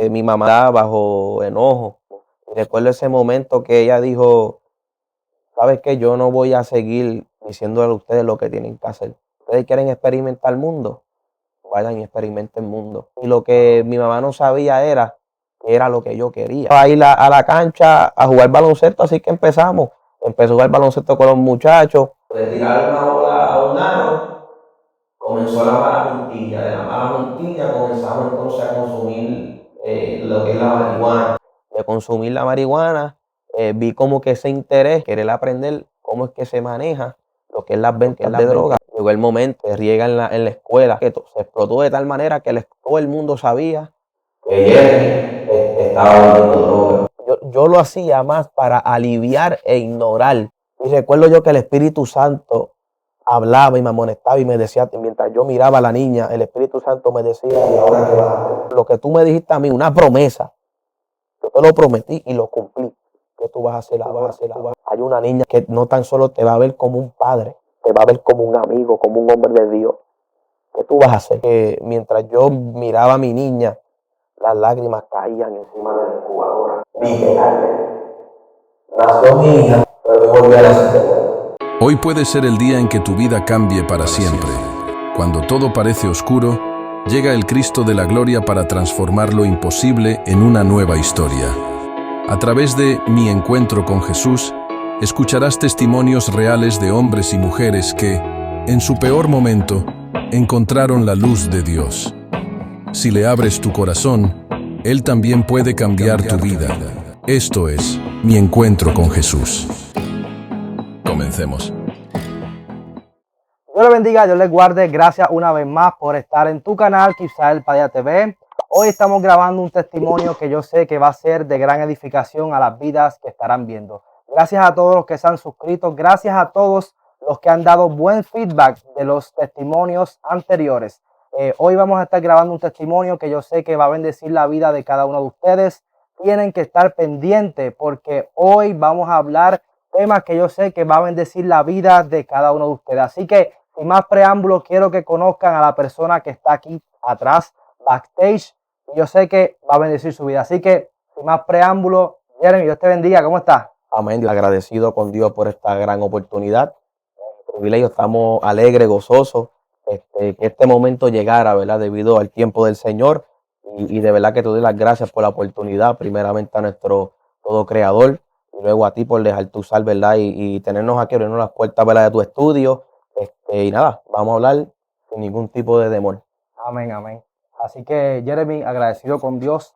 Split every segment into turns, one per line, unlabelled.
Mi mamá estaba bajo enojo. Y recuerdo ese momento que ella dijo, ¿sabes qué? Yo no voy a seguir diciéndole a ustedes lo que tienen que hacer. ¿Ustedes quieren experimentar el mundo? Vayan y experimenten el mundo. Y lo que mi mamá no sabía era lo que yo quería. A ir a la cancha a jugar baloncesto, así que empezamos. Empecé a jugar baloncesto con los muchachos. De tirar una bola a un aro, comenzó la mala juntilla. De la mala juntilla comenzamos entonces a consumir lo que es la marihuana. De consumir la marihuana, vi como que ese interés, querer aprender cómo es que se maneja lo que es las ventas de droga. Llegó el momento de riega en la escuela, que se explotó de tal manera que todo el mundo sabía que Jeremy estaba vendiendo droga. Yo lo hacía más para aliviar e ignorar. Y recuerdo yo que el Espíritu Santo hablaba y me amonestaba y me decía, mientras yo miraba a la niña, el Espíritu Santo me decía, ¿y ahora qué vas a hacer? Lo que tú me dijiste a mí, una promesa, yo te lo prometí y lo cumplí. ¿Qué tú vas a hacer ahora? Hay una niña que no tan solo te va a ver como un padre, te va a ver como un amigo, como un hombre de Dios. ¿Qué tú vas a hacer? Mientras yo miraba a mi niña, las lágrimas caían encima de la incubadora. Vi que nació mi hija, pero yo volví a nacer.
Hoy puede ser el día en que tu vida cambie para siempre. Cuando todo parece oscuro, llega el Cristo de la Gloria para transformar lo imposible en una nueva historia. A través de Mi Encuentro con Jesús, escucharás testimonios reales de hombres y mujeres que, en su peor momento, encontraron la luz de Dios. Si le abres tu corazón, Él también puede cambiar tu vida. Esto es Mi Encuentro con Jesús. Comencemos.
Dios les bendiga, Dios les guarde. Gracias una vez más por estar en tu canal, Kibsael Padilla TV. Hoy estamos grabando un testimonio que yo sé que va a ser de gran edificación a las vidas que estarán viendo. Gracias a todos los que se han suscrito. Gracias a todos los que han dado buen feedback de los testimonios anteriores. Hoy vamos a estar grabando un testimonio que yo sé que va a bendecir la vida de cada uno de ustedes. Tienen que estar pendientes porque hoy vamos a hablar temas que yo sé que va a bendecir la vida de cada uno de ustedes. Así que, sin más preámbulos, quiero que conozcan a la persona que está aquí atrás, backstage. Y yo sé que va a bendecir su vida. Así que, sin más preámbulos, Jeremy, Dios te bendiga. ¿Cómo estás?
Amén. Agradecido con Dios por esta gran oportunidad. Privilegio, estamos alegres, gozosos, que este momento llegara, ¿verdad? Debido al tiempo del Señor. Y de verdad que te doy las gracias por la oportunidad, primeramente a nuestro todo creador, y luego a ti por dejarte usar, ¿verdad? Y tenernos aquí, abrirnos las puertas, ¿verdad? De tu estudio. Y nada, vamos a hablar sin ningún tipo de temor.
Amén, amén. Así que, Jeremy, agradecido con Dios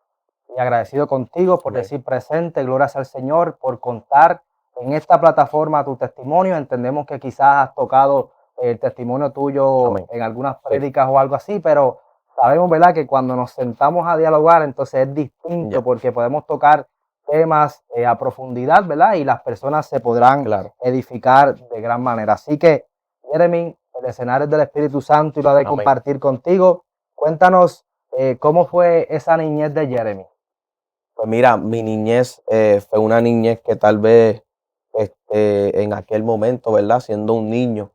y agradecido contigo por
Amén.
decir presente. Gloria al Señor por contar en esta plataforma tu testimonio. Entendemos que quizás has tocado el testimonio tuyo
Amén.
en algunas prédicas o algo así, pero sabemos, ¿verdad?, que cuando nos sentamos a dialogar, entonces es distinto porque podemos tocar temas a profundidad, ¿verdad? Y las personas se podrán edificar de gran manera. Así que, Jeremy, el escenario es del Espíritu Santo y lo ha de compartir contigo. Cuéntanos cómo fue esa niñez de Jeremy.
Pues mira, mi niñez fue una niñez que tal vez en aquel momento, ¿verdad? Siendo un niño,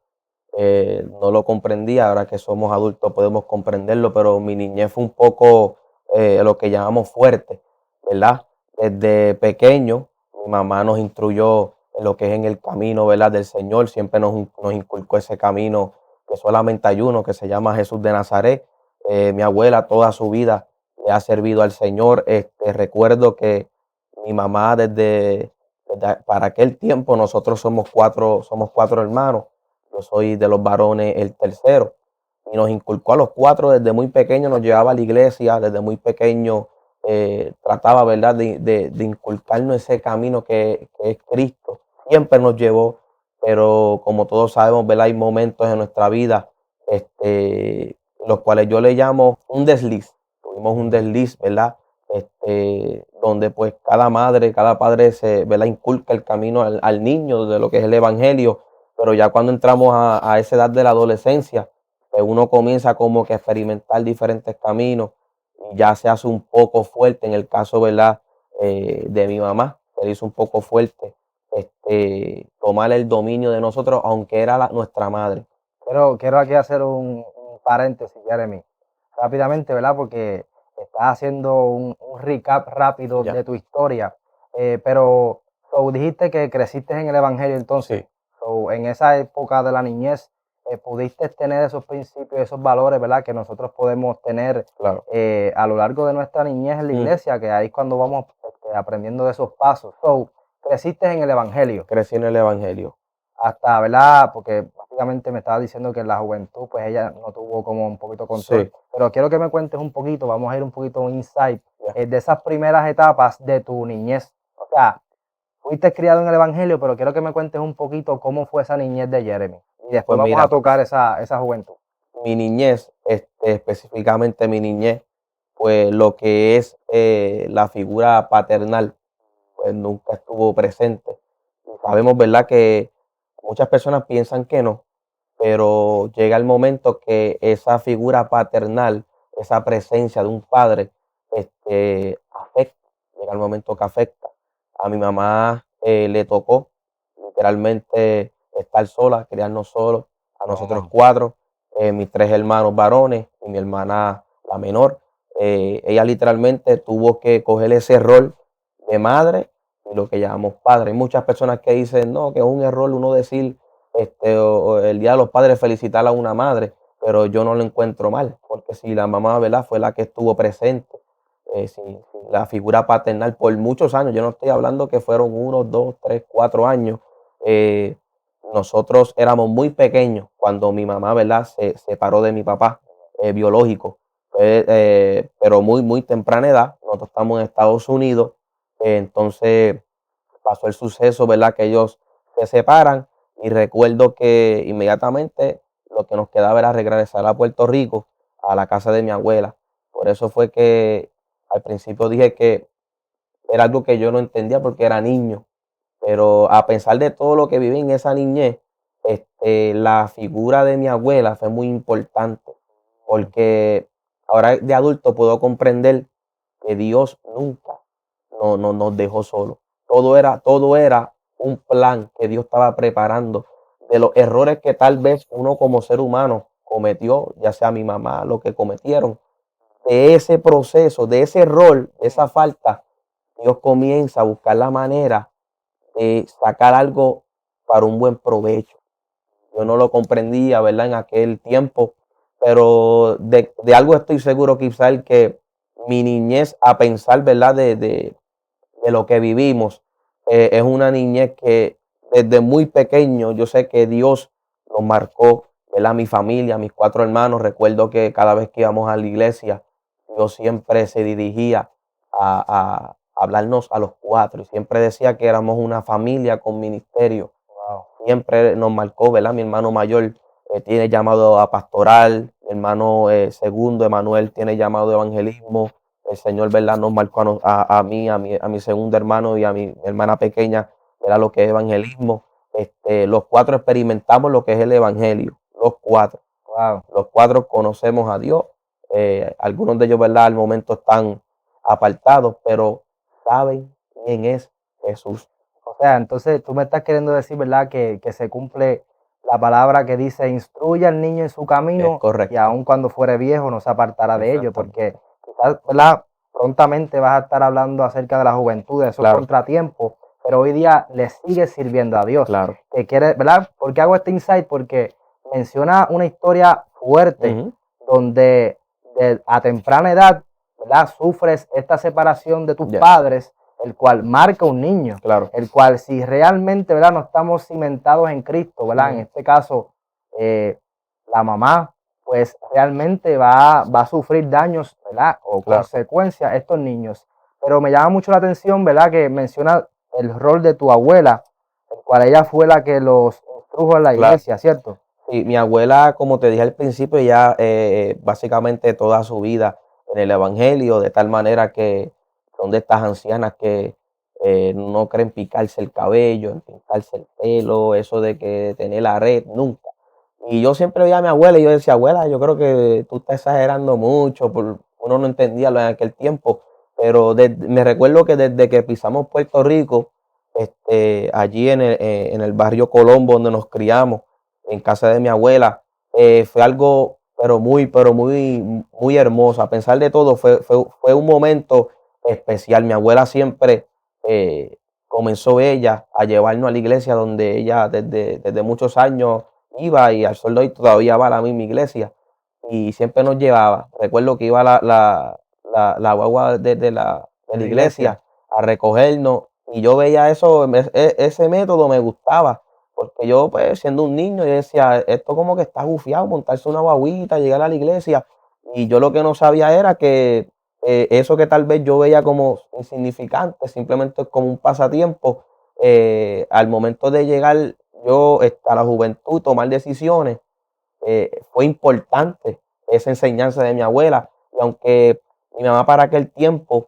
no lo comprendía. Ahora que somos adultos podemos comprenderlo, pero mi niñez fue un poco lo que llamamos fuerte, ¿verdad? Desde pequeño, mi mamá nos instruyó en lo que es en el camino, ¿verdad? Del Señor. Siempre nos inculcó ese camino que solamente hay uno, que se llama Jesús de Nazaret. Mi abuela toda su vida le ha servido al Señor. Recuerdo que mi mamá para aquel tiempo, nosotros somos cuatro hermanos. Yo soy de los varones el tercero. Y nos inculcó a los cuatro desde muy pequeño, nos llevaba a la iglesia, desde muy pequeño trataba, ¿verdad?, de inculcarnos ese camino que es Cristo. Siempre nos llevó, pero como todos sabemos, ¿verdad?, hay momentos en nuestra vida los cuales yo le llamo un desliz. Tuvimos un desliz, ¿verdad? Donde pues cada madre, cada padre ¿verdad?, inculca el camino al niño de lo que es el evangelio, pero ya cuando entramos a esa edad de la adolescencia, pues uno comienza como que a experimentar diferentes caminos y ya se hace un poco fuerte. En el caso, ¿verdad?, de mi mamá, se hizo un poco fuerte tomar el dominio de nosotros, aunque era nuestra madre.
Pero quiero aquí hacer un paréntesis, Jeremy, rápidamente, ¿verdad? Porque estás haciendo un recap rápido
Ya.
de tu historia, pero dijiste que creciste en el Evangelio entonces.
Sí,
En esa época de la niñez, pudiste tener esos principios, esos valores, ¿verdad? Que nosotros podemos tener
claro.
a lo largo de nuestra niñez en la iglesia, que ahí es cuando vamos aprendiendo de esos pasos. Creciste en el Evangelio
Crecí en el Evangelio.
hasta, ¿verdad? Porque básicamente me estaba diciendo que en la juventud, pues ella no tuvo como un poquito control.
Sí,
Pero quiero que me cuentes un poquito, vamos a ir un poquito un insight
ya.
de esas primeras etapas de tu niñez. O sea, fuiste criado en el Evangelio, pero quiero que me cuentes un poquito cómo fue esa niñez de Jeremy. Y después
Pues
vamos a
mira,
tocar esa juventud.
mi niñez, específicamente mi niñez, pues lo que es la figura paternal, pues nunca estuvo presente. Y sabemos, ¿verdad?, que muchas personas piensan que no, pero llega el momento que esa figura paternal, esa presencia de un padre, afecta, llega el momento que afecta. A mi mamá le tocó literalmente estar sola, criarnos solos, a nosotros
Wow.
cuatro, mis tres hermanos varones y mi hermana la menor. Ella literalmente tuvo que coger ese rol de madre y lo que llamamos padre. Hay muchas personas que dicen, no, que es un error uno decir o el Día de los Padres felicitar a una madre, pero yo no lo encuentro mal, porque si la mamá, ¿verdad?, fue la que estuvo presente, si la figura paternal por muchos años, yo no estoy hablando que fueron 1, 2, 3, 4 años, eh, nosotros éramos muy pequeños cuando mi mamá, ¿verdad?, se separó de mi papá biológico, pero muy, muy temprana edad, nosotros estamos en Estados Unidos, entonces pasó el suceso, ¿verdad?, que ellos se separan y recuerdo que inmediatamente lo que nos quedaba era regresar a Puerto Rico, a la casa de mi abuela. Por eso fue que al principio dije que era algo que yo no entendía porque era niño, pero a pesar de todo lo que viví en esa niñez, la figura de mi abuela fue muy importante, porque ahora de adulto puedo comprender que Dios nunca no nos dejó solos. Todo era un plan que Dios estaba preparando de los errores que tal vez uno como ser humano cometió, ya sea mi mamá, lo que cometieron, de ese proceso, de ese error, de esa falta, Dios comienza a buscar la manera de sacar algo para un buen provecho. Yo no lo comprendía, ¿verdad?, en aquel tiempo, pero de algo estoy seguro, quizá el que mi niñez, a pensar, ¿verdad?, de lo que vivimos, es una niñez que desde muy pequeño yo sé que Dios nos marcó, ¿verdad?, mi familia, mis cuatro hermanos. Recuerdo que cada vez que íbamos a la iglesia, Dios siempre se dirigía a hablarnos a los cuatro y siempre decía que éramos una familia con ministerio.
Wow.
Siempre nos marcó, ¿verdad? Mi hermano mayor tiene llamado a pastoral, mi hermano segundo, Emanuel, tiene llamado a evangelismo. El Señor, ¿verdad?, nos marcó mí, a mi segundo hermano y a mi hermana pequeña, ¿verdad?, lo que es evangelismo. Los cuatro experimentamos lo que es el evangelio, los cuatro.
Wow.
Los cuatro conocemos a Dios. Algunos de ellos, ¿verdad?, al momento están apartados, pero saben quién es Jesús.
O sea, entonces tú me estás queriendo decir, ¿verdad? Que se cumple la palabra que dice, instruye al niño en su
Es
camino y
correcto,
aun cuando fuere viejo no se apartará de ello, porque
exactamente.
quizás, ¿verdad? Prontamente vas a estar hablando acerca de la juventud, de esos
Claro,
contratiempos, pero hoy día le sigue sirviendo a Dios.
claro.
Que quiere, ¿verdad? ¿Por qué hago este insight? Porque menciona una historia fuerte
Ujú,
donde a temprana edad, ¿verdad? Sufres esta separación de tus
ya,
padres, el cual marca un niño,
claro.
el cual si realmente, ¿verdad?, no estamos cimentados en Cristo, ¿verdad? En
Ujú,
este caso, la mamá, pues realmente va a sufrir daños, ¿verdad? O
claro.
consecuencias estos niños. Pero me llama mucho la atención, ¿verdad?, que menciona el rol de tu abuela, el cual ella fue la que los instrujo en la
Claro.
iglesia, ¿cierto?
Sí, mi abuela, como te dije al principio, ya básicamente toda su vida en el Evangelio, de tal manera que son de estas ancianas que no creen picarse el cabello, en pintarse el pelo, eso de que tener la red, nunca. Y yo siempre veía a mi abuela y yo decía, abuela, yo creo que tú estás exagerando mucho, uno no entendía lo en aquel tiempo, pero me recuerdo que desde que pisamos Puerto Rico, allí en el barrio Colombo donde nos criamos, en casa de mi abuela, fue algo pero muy hermoso. A pesar de todo, fue un momento especial. Mi abuela siempre comenzó ella a llevarnos a la iglesia donde ella desde muchos años iba y al sol de hoy todavía va a la misma iglesia y siempre nos llevaba. Recuerdo que iba la guagua de
En
la
la iglesia.
iglesia a recogernos y yo veía eso, ese método me gustaba, porque yo pues siendo un niño yo decía, esto como que está gufiado, montarse una guaguita, llegar a la iglesia y yo lo que no sabía era que eso que tal vez yo veía como insignificante, simplemente como un pasatiempo, al momento de llegar yo a la juventud, tomar decisiones, fue importante esa enseñanza de mi abuela. Y aunque mi mamá para aquel tiempo,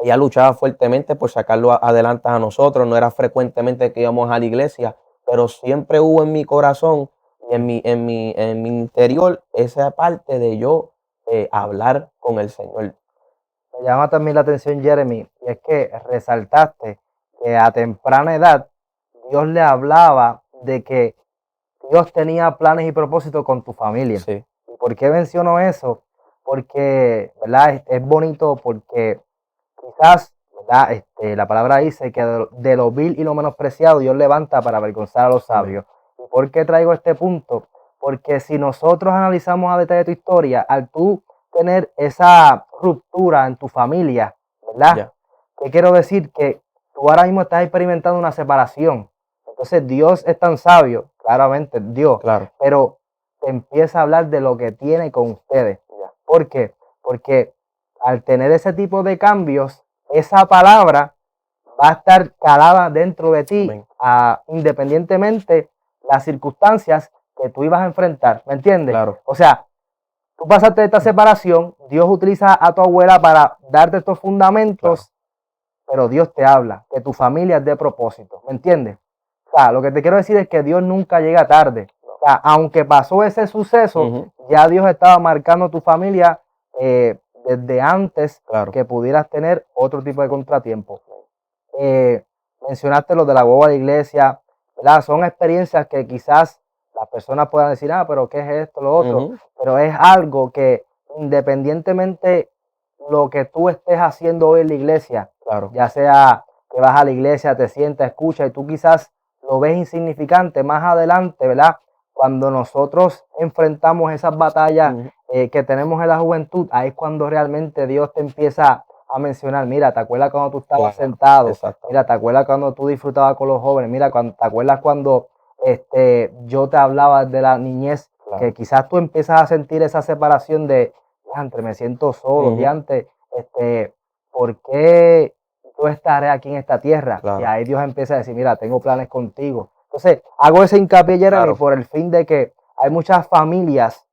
ella luchaba fuertemente por sacarlo adelante a nosotros, no era frecuentemente que íbamos a la iglesia, pero siempre hubo en mi corazón y en mi interior esa parte de yo hablar con el Señor.
Me llama también la atención, Jeremy, y es que resaltaste que a temprana edad Dios le hablaba de que Dios tenía planes y propósitos con tu familia.
Sí,
¿Y por qué menciono eso? Porque, ¿verdad? Es bonito porque quizás, ¿verdad? La palabra dice que de lo vil y lo menospreciado Dios levanta para avergonzar a los
amén.
sabios. ¿Y por qué traigo este punto? Porque si nosotros analizamos a detalle tu historia, al tú tener esa ruptura en tu familia, ¿verdad?
Ya,
¿Qué quiero decir? Que tú ahora mismo estás experimentando una separación. Entonces Dios es tan sabio, claramente Dios,
claro,
pero te empieza a hablar de lo que tiene con ustedes.
ya,
¿Por qué? Porque al tener ese tipo de cambios, esa palabra va a estar calada dentro de ti,
amén.
independientemente las circunstancias que tú ibas a enfrentar. ¿Me entiendes?
Claro,
O sea, tú pasaste esta separación, Dios utiliza a tu abuela para darte estos
claro.
fundamentos, pero Dios te habla, que tu familia es de propósito. ¿Me entiendes? O sea, lo que te quiero decir es que Dios nunca llega tarde. O sea, aunque pasó ese suceso,
Ujú,
ya Dios estaba marcando tu familia desde antes
claro,
que pudieras tener otro tipo de contratiempo. Eh, Mencionaste lo de la boda de la iglesia, ¿verdad? Son experiencias que quizás las personas puedan decir, ah, pero ¿qué es esto, lo otro?
ujú,
Pero es algo que independientemente lo que tú estés haciendo hoy en la iglesia,
claro,
ya sea que vas a la iglesia, te sientas, escuchas y tú quizás lo ves insignificante más adelante, ¿verdad? Cuando nosotros enfrentamos esas batallas
ujú,
que tenemos en la juventud, ahí es cuando realmente Dios te empieza a mencionar, mira, ¿te acuerdas cuando tú estabas
claro,
sentado? Mira,
exactamente,
¿te acuerdas cuando tú disfrutabas con los jóvenes? Mira, ¿te acuerdas cuando yo te hablaba de la niñez? Que
claro,
quizás tú empiezas a sentir esa separación de, diantre, me siento solo,
ujú,
diantre, ¿por qué yo estaré aquí en esta tierra? Y
claro,
ahí Dios empieza a decir, mira, tengo planes contigo. Entonces, hago ese hincapié, Jeremy,
claro,
por el fin de que hay muchas familias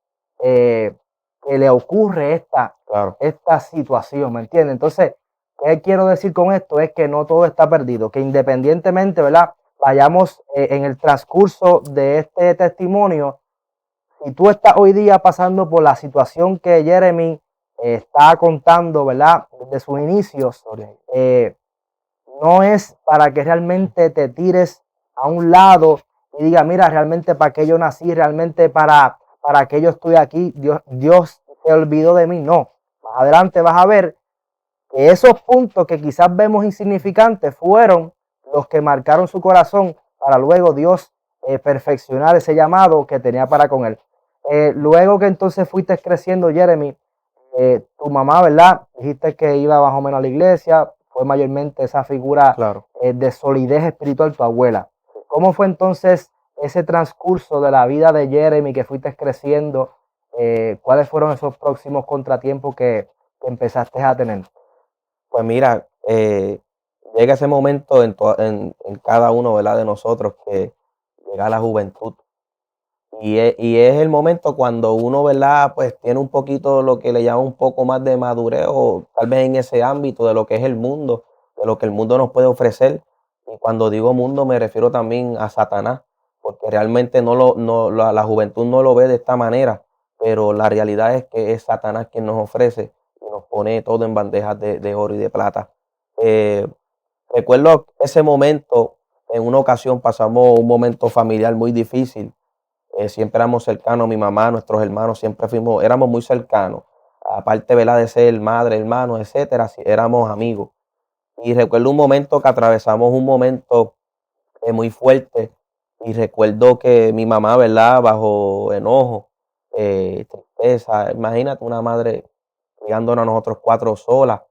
eh, que le ocurre
claro,
esta situación, ¿me entiendes? Entonces, ¿qué quiero decir con esto? Es que no todo está perdido, que independientemente, ¿verdad? Vayamos en el transcurso de este testimonio, si tú estás hoy día pasando por la situación que Jeremy está contando, ¿verdad? Desde sus inicios,
gloria
eh, no es para que realmente te tires a un lado y diga, mira, realmente para qué yo nací, realmente para qué yo estoy aquí, Dios se olvidó de mí. No, más adelante vas a ver que esos puntos que quizás vemos insignificantes fueron los que marcaron su corazón para luego Dios perfeccionar ese llamado que tenía para con él. Luego que entonces fuiste creciendo, Jeremy, tu mamá, ¿verdad? Dijiste que iba más o menos a la iglesia, fue mayormente esa figura
claro.
de solidez espiritual tu abuela. ¿Cómo fue entonces ese transcurso de la vida de Jeremy que fuiste creciendo? ¿Cuáles fueron esos próximos contratiempos que empezaste a tener?
Pues mira, llega ese momento en cada uno, ¿verdad? De nosotros que llega la juventud. Y es el momento cuando uno, ¿verdad? Pues tiene un poquito lo que le llama un poco más de madurez o tal vez en ese ámbito de lo que es el mundo, de lo que el mundo nos puede ofrecer. Y cuando digo mundo me refiero también a Satanás, porque realmente la juventud no lo ve de esta manera, pero la realidad es que es Satanás quien nos ofrece y nos pone todo en bandejas de oro y de plata. Eh, Recuerdo ese momento, en una ocasión pasamos un momento familiar muy difícil. siempre éramos cercanos, mi mamá, nuestros hermanos, éramos muy cercanos. Aparte, ¿verdad? De ser madre, hermanos, etcétera, sí, éramos amigos. Y recuerdo un momento que atravesamos un momento muy fuerte y recuerdo que mi mamá, ¿verdad? Bajo enojo, tristeza, imagínate una madre criándonos a nosotros cuatro solas,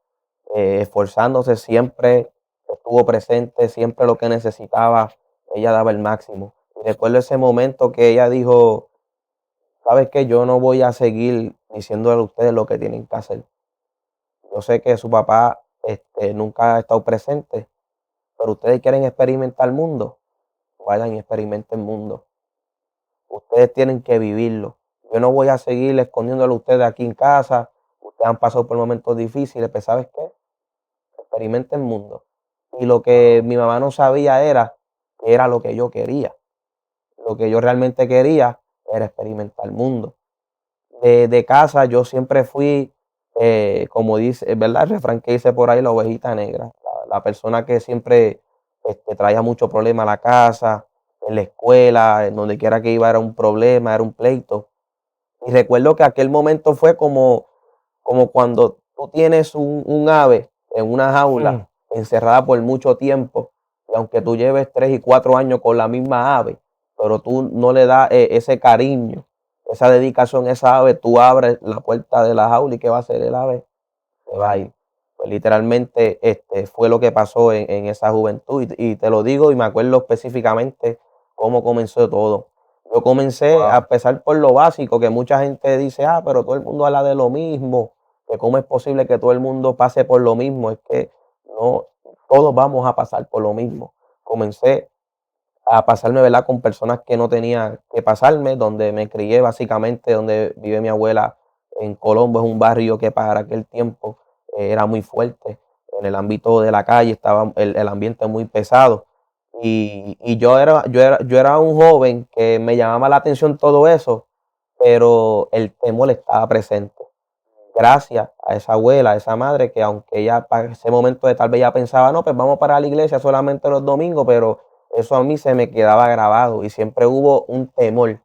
esforzándose siempre, estuvo presente, siempre lo que necesitaba, ella daba el máximo. Y recuerdo ese momento que ella dijo, ¿sabes qué? Yo no voy a seguir diciéndole a ustedes lo que tienen que hacer. Yo sé que su papá nunca ha estado presente, pero ustedes quieren experimentar el mundo, vayan y experimenten el mundo. Ustedes tienen que vivirlo. Yo no voy a seguir escondiéndolo a ustedes aquí en casa. Ustedes han pasado por momentos difíciles, pero ¿sabes qué? Experimenten el mundo. Y lo que mi mamá no sabía era que era lo que yo quería. Lo que yo realmente quería era experimentar el mundo. De casa yo siempre fui, como dice, ¿verdad? El refrán que dice por ahí, la ovejita negra. La persona que siempre traía mucho problema a la casa, en la escuela, en donde quiera que iba era un problema, era un pleito. Y recuerdo que aquel momento fue como cuando tú tienes un ave en una
Mm.
jaula encerrada por mucho tiempo, y aunque tú lleves 3 y 4 años con la misma ave, pero tú no le das ese cariño, esa dedicación a esa ave, tú abres la puerta de la jaula y ¿qué va a hacer el ave? Se va a ir. Pues literalmente fue lo que pasó en esa juventud y te lo digo y me acuerdo específicamente cómo comenzó todo. Yo comencé a
Wow.
empezar por lo básico, que mucha gente dice, pero todo el mundo habla de lo mismo, que cómo es posible que todo el mundo pase por lo mismo. Es que no, todos vamos a pasar por lo mismo. Comencé a pasarme, ¿verdad? Con personas que no tenía que pasarme, donde me crié básicamente, donde vive mi abuela en Colombo, es un barrio que para aquel tiempo era muy fuerte. En el ámbito de la calle estaba el ambiente muy pesado. Y yo era un joven que me llamaba la atención todo eso, pero el temor estaba presente. Gracias a esa abuela, a esa madre, que aunque ella para ese momento de tal vez ya pensaba, no, pues vamos para la iglesia solamente los domingos, pero eso a mí se me quedaba grabado y siempre hubo un temor.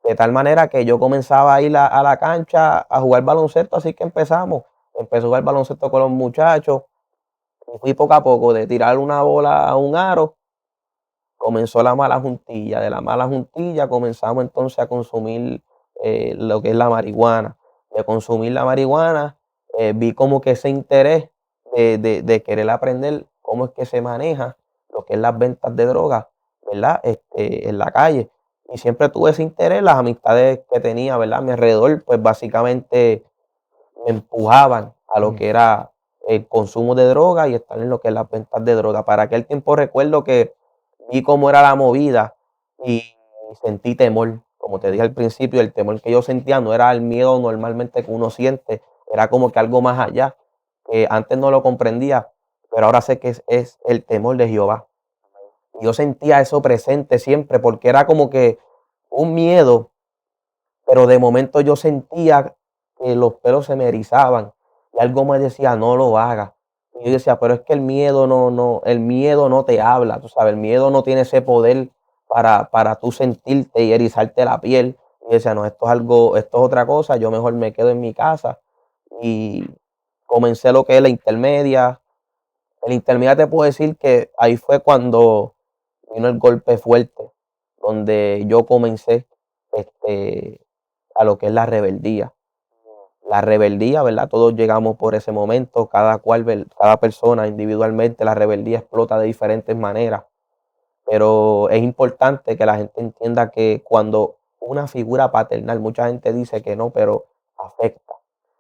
De tal manera que yo comenzaba a ir a la cancha a jugar baloncesto, así que empezamos. Empecé a jugar baloncesto con los muchachos y fui poco a poco de tirar una bola a un aro comenzó la mala juntilla. De la mala juntilla comenzamos entonces a consumir lo que es la marihuana. De consumir la marihuana, vi como que ese interés de querer aprender cómo es que se maneja lo que es las ventas de drogas, ¿verdad? En la calle. Y siempre tuve ese interés, las amistades que tenía, ¿verdad? A mi alrededor, pues básicamente me empujaban a lo
Mm.
que era el consumo de droga y estar en lo que es las ventas de droga. Para aquel tiempo recuerdo que vi cómo era la movida y sentí temor. Como te dije al principio, el temor que yo sentía no era el miedo normalmente que uno siente, era como que algo más allá, que antes no lo comprendía, pero ahora sé que es el temor de Jehová. Y yo sentía eso presente siempre porque era como que un miedo, pero de momento yo sentía que los pelos se me erizaban y algo me decía, no lo hagas. Y yo decía, pero es que el miedo no te habla, tú sabes, el miedo no tiene ese poder para tú sentirte y erizarte la piel. Y yo decía, no, esto es otra cosa, yo mejor me quedo en mi casa. Y comencé lo que es la intermedia. En la intermedia te puedo decir que ahí fue cuando vino el golpe fuerte, donde yo comencé este, a lo que es la rebeldía. La rebeldía, ¿verdad? Todos llegamos por ese momento, cada persona individualmente, la rebeldía explota de diferentes maneras, pero es importante que la gente entienda que cuando una figura paternal, mucha gente dice que no, pero afecta.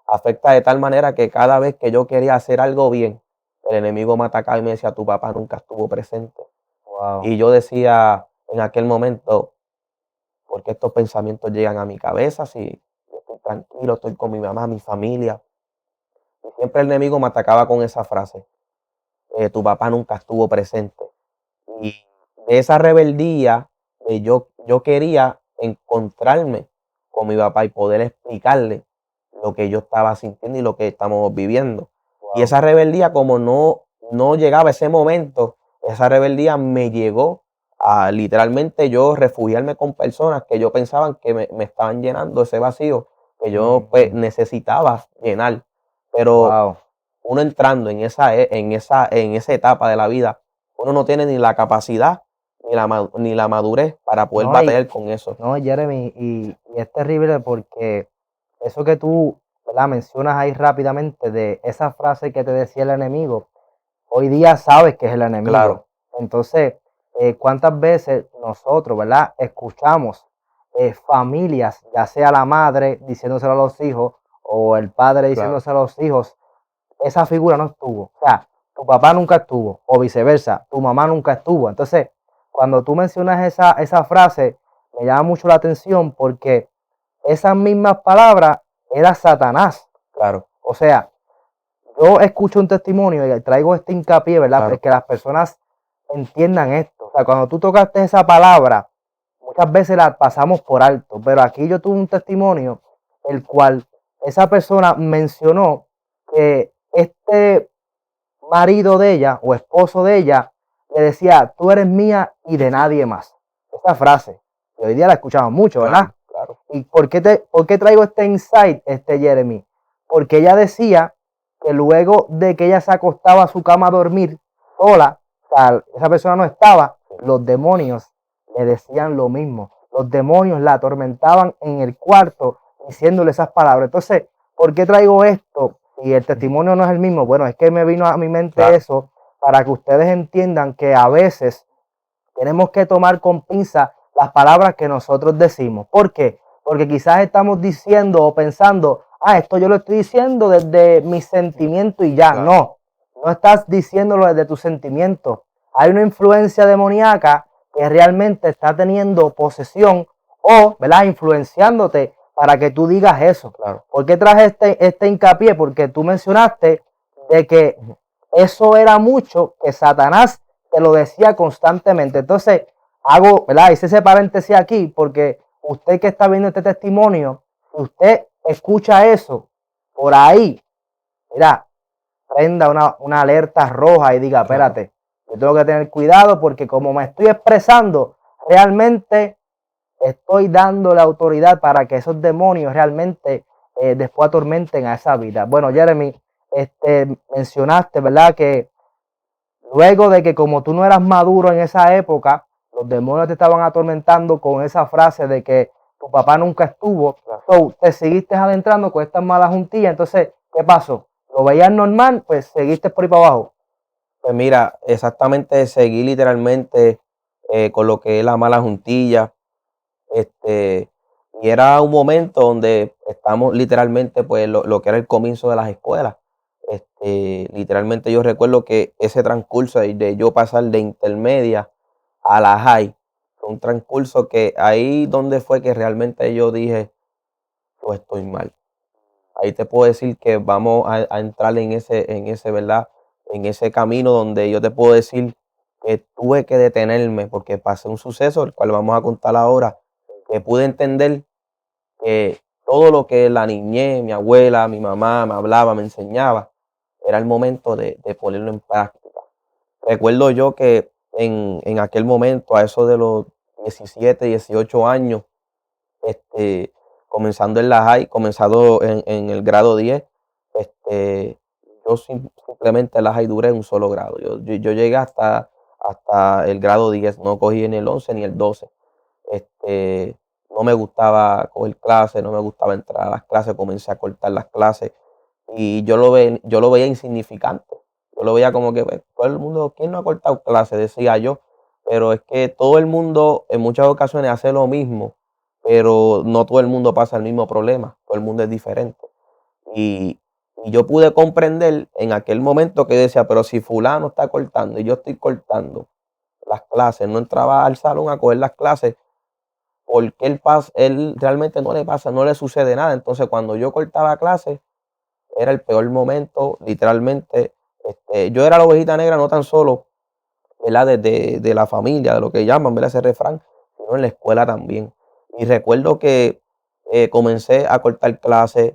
Afecta de tal manera que cada vez que yo quería hacer algo bien, el enemigo me atacaba y me decía, tu papá nunca estuvo presente.
Wow.
Y yo decía en aquel momento, ¿por qué estos pensamientos llegan a mi cabeza si yo estoy tranquilo, estoy con mi mamá, mi familia? Y siempre el enemigo me atacaba con esa frase, tu papá nunca estuvo presente. Y de esa rebeldía, yo quería encontrarme con mi papá y poder explicarle lo que yo estaba sintiendo y lo que estamos viviendo. Y
Wow.
esa rebeldía, como no llegaba ese momento, esa rebeldía me llegó a literalmente yo refugiarme con personas que yo pensaban que me estaban llenando ese vacío que yo pues necesitaba llenar. Pero
Wow.
uno entrando en esa etapa de la vida, uno no tiene ni la capacidad ni la madurez para poder
No,
batallar con eso.
no, Jeremy, y es terrible porque eso que tú, ¿verdad?, mencionas ahí rápidamente de esa frase que te decía el enemigo, hoy día sabes que es el enemigo.
Claro,
Entonces, ¿cuántas veces nosotros, ¿verdad?, escuchamos familias, ya sea la madre diciéndoselo a los hijos o el padre
claro,
diciéndoselo a los hijos, esa figura no estuvo? O sea, tu papá nunca estuvo, o viceversa, tu mamá nunca estuvo. Entonces, cuando tú mencionas esa frase, me llama mucho la atención porque esas mismas palabras era Satanás.
claro,
O sea, yo escucho un testimonio y traigo este hincapié, ¿verdad? Es
claro,
que las personas entiendan esto. O sea, cuando tú tocaste esa palabra, muchas veces la pasamos por alto, pero aquí yo tuve un testimonio el cual esa persona mencionó que este marido de ella o esposo de ella le decía, tú eres mía y de nadie más. Esa frase, que hoy día la escuchamos mucho, ¿verdad?
claro, claro,
¿Y por qué traigo este insight, Jeremy? Porque ella decía que luego de que ella se acostaba a su cama a dormir sola, o sea, esa persona no estaba, los demonios le decían lo mismo. Los demonios la atormentaban en el cuarto diciéndole esas palabras. Entonces, ¿por qué traigo esto? Y el testimonio no es el mismo. Bueno, es que me vino a mi mente
claro,
eso para que ustedes entiendan que a veces tenemos que tomar con pinza las palabras que nosotros decimos. ¿Por qué? Porque quizás estamos diciendo o pensando, esto yo lo estoy diciendo desde mis sentimientos y ya.
claro,
No, no estás diciéndolo desde tus sentimientos. Hay una influencia demoníaca que realmente está teniendo posesión o, ¿verdad?, influenciándote para que tú digas eso.
claro,
¿Por qué traje este hincapié? Porque tú mencionaste de que eso era mucho que Satanás te lo decía constantemente. Entonces, ¿verdad?, hice ese paréntesis aquí porque usted que está viendo este testimonio, si usted escucha eso por ahí, mira, prenda una alerta roja y diga,
claro.
espérate, yo tengo que tener cuidado porque como me estoy expresando, realmente estoy dando la autoridad para que esos demonios realmente después atormenten a esa vida. Bueno, Jeremy, mencionaste, ¿verdad?, que luego de que como tú no eras maduro en esa época, los demonios te estaban atormentando con esa frase de que tu papá nunca estuvo, so, te seguiste adentrando con estas malas juntillas. Entonces, ¿qué pasó? ¿Lo veías normal? Pues seguiste por ahí para abajo.
Pues mira, exactamente seguí literalmente con lo que es la mala juntilla. Este, y era un momento donde estamos literalmente, pues, lo que era el comienzo de las escuelas. Literalmente yo recuerdo que ese transcurso de yo pasar de intermedia a la high, fue un transcurso que ahí donde fue que realmente yo dije, yo estoy mal. Ahí te puedo decir que vamos a entrar ¿verdad? En ese camino donde yo te puedo decir que tuve que detenerme porque pasé un suceso, el cual vamos a contar ahora, que pude entender que todo lo que la niñez, mi abuela, mi mamá me hablaba, me enseñaba, era el momento de ponerlo en práctica. Recuerdo yo que en aquel momento, a eso de los 17, 18 años, este, comenzando en la high, comenzado en el grado 10, este, yo simplemente en la high duré un solo grado. Yo llegué hasta el grado 10, no cogí ni el 11 ni el 12. No me gustaba coger clases, no me gustaba entrar a las clases, comencé a cortar las clases y yo lo veía insignificante. Yo lo veía como que pues, todo el mundo, ¿quién no ha cortado clases? Decía yo, pero es que todo el mundo en muchas ocasiones hace lo mismo, pero no todo el mundo pasa el mismo problema, todo el mundo es diferente. Y, y yo pude comprender en aquel momento que decía, pero si fulano está cortando y yo estoy cortando las clases, no entraba al salón a coger las clases, porque él realmente no le pasa, no le sucede nada. Entonces, cuando yo cortaba clases, era el peor momento, literalmente. Yo era la ovejita negra, no tan solo, ¿verdad? De la familia, de lo que llaman, ¿verdad? Ese refrán, sino en la escuela también. Y recuerdo que comencé a cortar clases,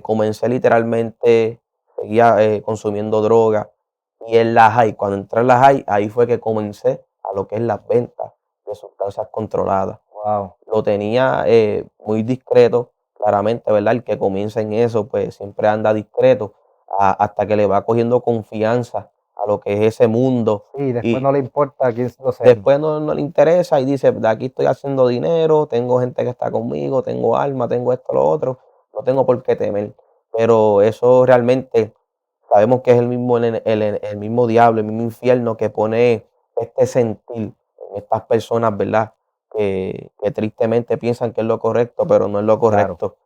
comencé literalmente, seguía consumiendo droga. Y en la high, cuando entré en la high, ahí fue que comencé a lo que es las ventas de sustancias controladas.
Wow.
Lo tenía muy discreto, claramente, ¿verdad? El que comienza en eso, pues siempre anda discreto hasta que le va cogiendo confianza a lo que es ese mundo
Sí, después
y
no le importa quién lo sepa.
después no le interesa y dice, de aquí estoy haciendo dinero, tengo gente que está conmigo, tengo alma, tengo esto, lo otro, no tengo por qué temer. Pero eso realmente sabemos que es el mismo diablo, el mismo infierno que pone este sentir en estas personas, ¿verdad? Que tristemente piensan que es lo correcto, pero no es lo
Claro.
correcto.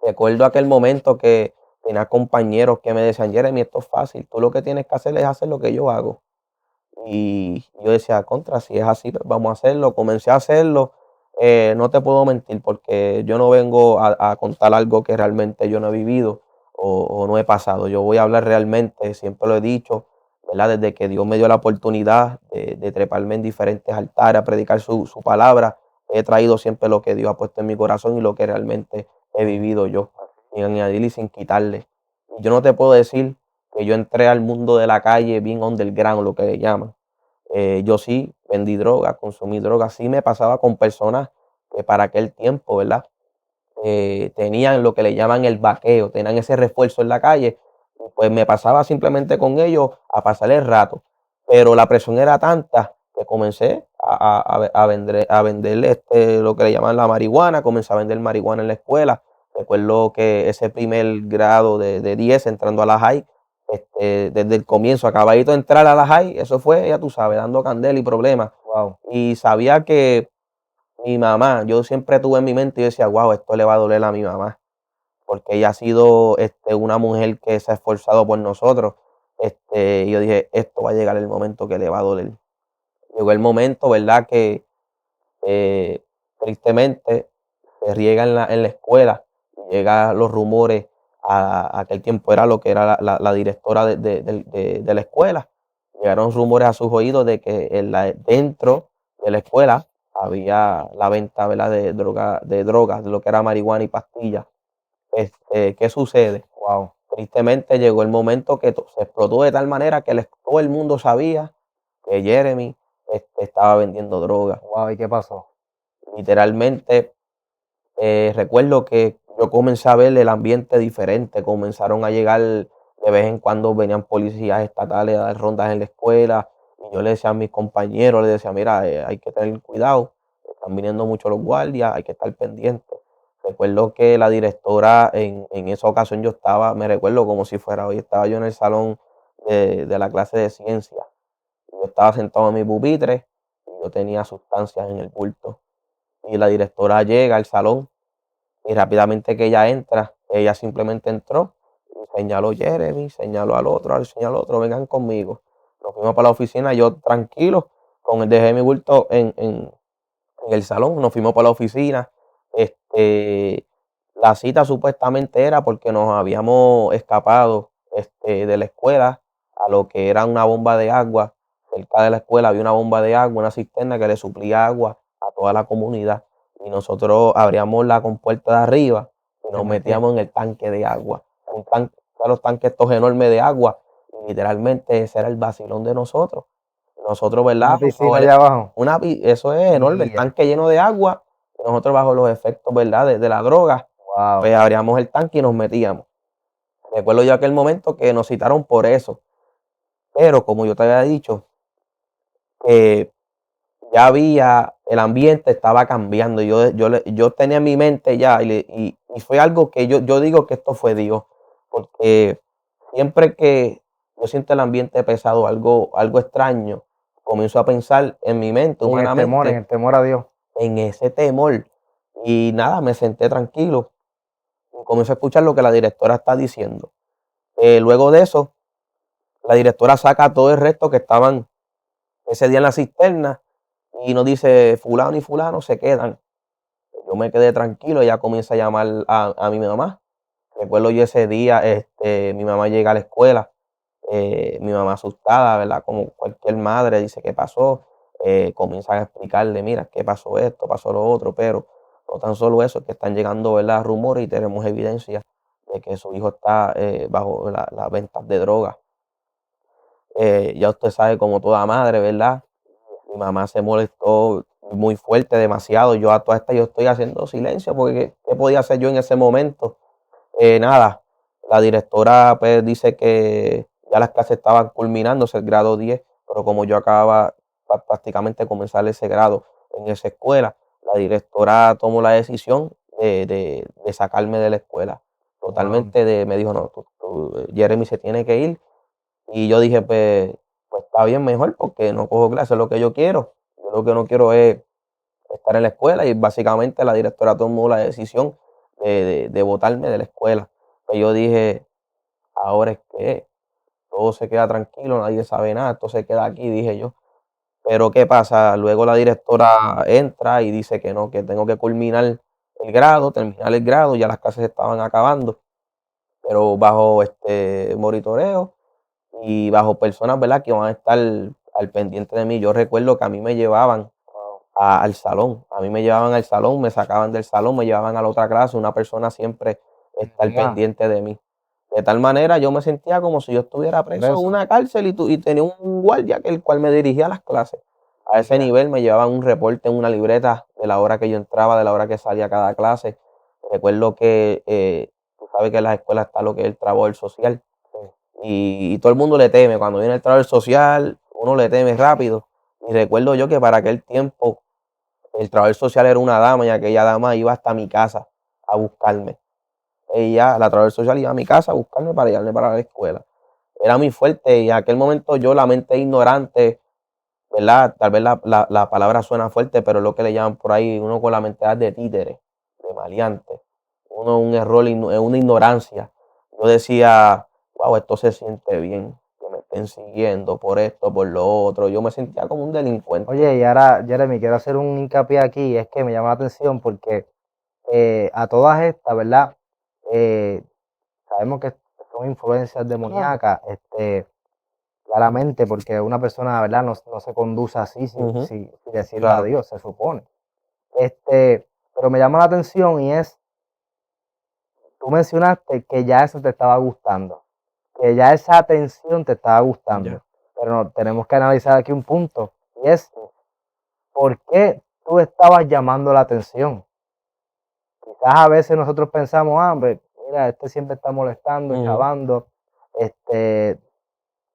Recuerdo aquel momento que tenía compañeros que me decían, Jeremy, esto es fácil, tú lo que tienes que hacer es hacer lo que yo hago. Y yo decía, contra, si es así, pues vamos a hacerlo. Comencé a hacerlo. No te puedo mentir porque yo no vengo a contar algo que realmente yo no he vivido o no he pasado. Yo voy a hablar realmente, siempre lo he dicho, ¿verdad? Desde que Dios me dio la oportunidad de treparme en diferentes altares, a predicar su palabra, he traído siempre lo que Dios ha puesto en mi corazón y lo que realmente he vivido yo, sin añadirle y sin quitarle. Y yo no te puedo decir que yo entré al mundo de la calle bien underground, lo que le llaman. Yo sí vendí droga, consumí droga, sí me pasaba con personas que para aquel tiempo, ¿verdad? Tenían lo que le llaman el vaqueo, tenían ese refuerzo en la calle, y pues me pasaba simplemente con ellos a pasar el rato. Pero la presión era tanta que comencé a vender lo que le llaman la marihuana, comencé a vender marihuana en la escuela. Recuerdo que ese primer grado de 10 entrando a la high, desde el comienzo, acabadito de entrar a la high, eso fue, ya tú sabes, dando candela y problemas.
Wow.
Y sabía que mi mamá, yo siempre tuve en mi mente y decía, wow, esto le va a doler a mi mamá, porque ella ha sido una mujer que se ha esforzado por nosotros. Y yo dije, esto va a llegar el momento que le va a doler. Llegó el momento, ¿verdad? Que eh, tristemente se riega en la escuela, y llegan los rumores a aquel tiempo era lo que era la directora de la escuela. Llegaron rumores a sus oídos de que dentro de la escuela había la venta, ¿verdad? De drogas, de lo que era marihuana y pastillas. ¿Qué sucede?
Wow.
Tristemente llegó el momento que se explotó de tal manera que todo el mundo sabía que Jeremy estaba vendiendo drogas.
Wow. ¿Y qué pasó?
Literalmente, recuerdo que yo comencé a ver el ambiente diferente, comenzaron a llegar de vez en cuando venían policías estatales a dar rondas en la escuela y yo le decía a mis compañeros, le decía, mira, hay que tener cuidado, están viniendo mucho los guardias, hay que estar pendientes. Recuerdo que la directora en esa ocasión yo estaba, me recuerdo como si fuera hoy, estaba yo en el salón de la clase de ciencia. Yo estaba sentado en mi pupitre y yo tenía sustancias en el bulto. Y la directora llega al salón y rápidamente que ella entra, ella simplemente entró y señaló Jeremy, señaló señaló al otro, vengan conmigo. Nos fuimos para la oficina, yo tranquilo, dejé mi bulto en el salón, nos fuimos para la oficina. La cita supuestamente era porque nos habíamos escapado de la escuela a lo que era una bomba de agua. Cerca de la escuela había una bomba de agua, una cisterna que le suplía agua a toda la comunidad. Y nosotros abríamos la compuerta de arriba y
Se
nos
metía.
metíamos en el tanque de agua. Un tanque, los tanques estos enormes de agua. Y literalmente ese era el vacilón de nosotros. Nosotros,
Una
¿verdad?
piscina allá abajo.
Eso es enorme, el
Yeah.
tanque lleno de agua. Y nosotros bajo los efectos, ¿verdad? De la droga,
Wow.
pues abríamos el tanque y nos metíamos. Recuerdo yo aquel momento que nos citaron por eso. Pero como yo te había dicho, que ya había, el ambiente estaba cambiando. Yo tenía en mi mente ya, y fue algo que yo digo que esto fue Dios. Porque siempre que yo siento el ambiente pesado, algo extraño, comienzo a pensar en mi mente,
En
humanamente,
el temor a Dios.
en ese temor. Y nada, me senté tranquilo y comencé a escuchar lo que la directora está diciendo. Luego de eso, la directora saca todo el resto que estaban ese día en la cisterna y nos dice, fulano y fulano se quedan. Yo me quedé tranquilo, ella comienza a llamar a mi mamá. Recuerdo yo ese día, mi mamá llega a la escuela, mi mamá asustada, ¿verdad? Como cualquier madre dice, ¿qué pasó? Comienzan a explicarle, mira, ¿qué pasó esto? Pasó lo otro, pero no tan solo eso, es que están llegando, ¿verdad? Rumores y tenemos evidencia de que su hijo está bajo las ventas de drogas. Ya usted sabe, como toda madre, ¿verdad? Mi mamá se molestó muy fuerte, demasiado. Yo a toda esta yo estoy haciendo silencio porque ¿qué podía hacer yo en ese momento? Nada, la directora pues dice que ya las clases estaban culminándose, el grado 10, pero como yo acababa prácticamente de comenzar ese grado en esa escuela, la directora tomó la decisión de sacarme de la escuela.
Wow.
Totalmente me dijo, no, Jeremy se tiene que ir. Y yo dije, pues está bien mejor porque no cojo clases, es lo que yo quiero. Yo lo que no quiero es estar en la escuela y básicamente la directora tomó la decisión de botarme de la escuela. Pues yo dije, ahora es que todo se queda tranquilo, nadie sabe nada, esto se queda aquí, dije yo. Pero ¿qué pasa? Luego la directora entra y dice que no, que tengo que culminar el grado, terminar el grado, ya las clases estaban acabando, pero bajo este monitoreo y bajo personas, ¿verdad?, que van a estar al pendiente de mí. Yo recuerdo que a mí me llevaban al salón, a mí me llevaban al salón, me sacaban del salón, me llevaban a la otra clase, una persona siempre está al
Ya,
pendiente de mí. De tal manera yo me sentía como si yo estuviera preso en
preso.
una cárcel y tenía un guardia el cual me dirigía a las clases. A ese
Ya.
nivel me llevaban un reporte en una libreta de la hora que yo entraba, de la hora que salía cada clase. Recuerdo que tú sabes que en las escuelas está lo que es el trabajo social
Sí.
y todo el mundo le teme. Cuando viene el trabajo social, uno le teme rápido. Y recuerdo yo que para aquel tiempo el trabajador social era una dama y aquella dama iba hasta mi casa a buscarme. Ella, la trabajadora social, iba a mi casa a buscarme para llevarme para la escuela. Era muy fuerte y en aquel momento yo, la mente ignorante, ¿verdad? Tal vez la palabra suena fuerte, pero es lo que le llaman por ahí, uno con la mentalidad de títere, de maleante. Uno un error, una ignorancia. Yo decía, wow, esto se siente bien, que me estén siguiendo por esto, por lo otro. Yo me sentía como un delincuente.
Oye, y ahora, Jeremy, quiero hacer un hincapié aquí, es que me llama la atención porque a todas estas, ¿verdad? Eh, sabemos que son influencias
Claro.
demoníacas, claramente, porque una persona, ¿verdad? No se conduce así
Ujú,
sin decirle a
claro.
Dios, se supone. Pero me llama la atención y es, tú mencionaste que ya eso te estaba gustando, que ya esa atención te estaba gustando,
Ya.
pero no, tenemos que analizar aquí un punto y es, ¿por qué tú estabas llamando la atención? Quizás a veces nosotros pensamos, ah, hombre, mira, este siempre está molestando,
Ujú,
chavando, este,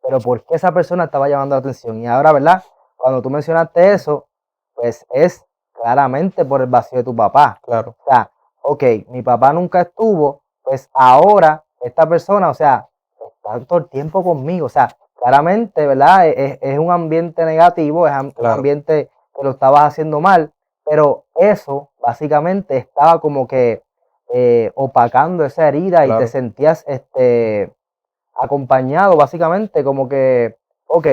pero ¿por qué esa persona estaba llamando la atención? Y ahora, ¿verdad? Cuando tú mencionaste eso, pues es claramente por el vacío de tu papá.
claro.
O sea, ok, mi papá nunca estuvo, pues ahora esta persona, o sea, está todo el tiempo conmigo. O sea, claramente, ¿verdad? Es un ambiente negativo, es un
Claro,
ambiente que lo estabas haciendo mal, pero eso básicamente estaba como que opacando esa herida y te
claro.
sentías acompañado, básicamente, como que, ok,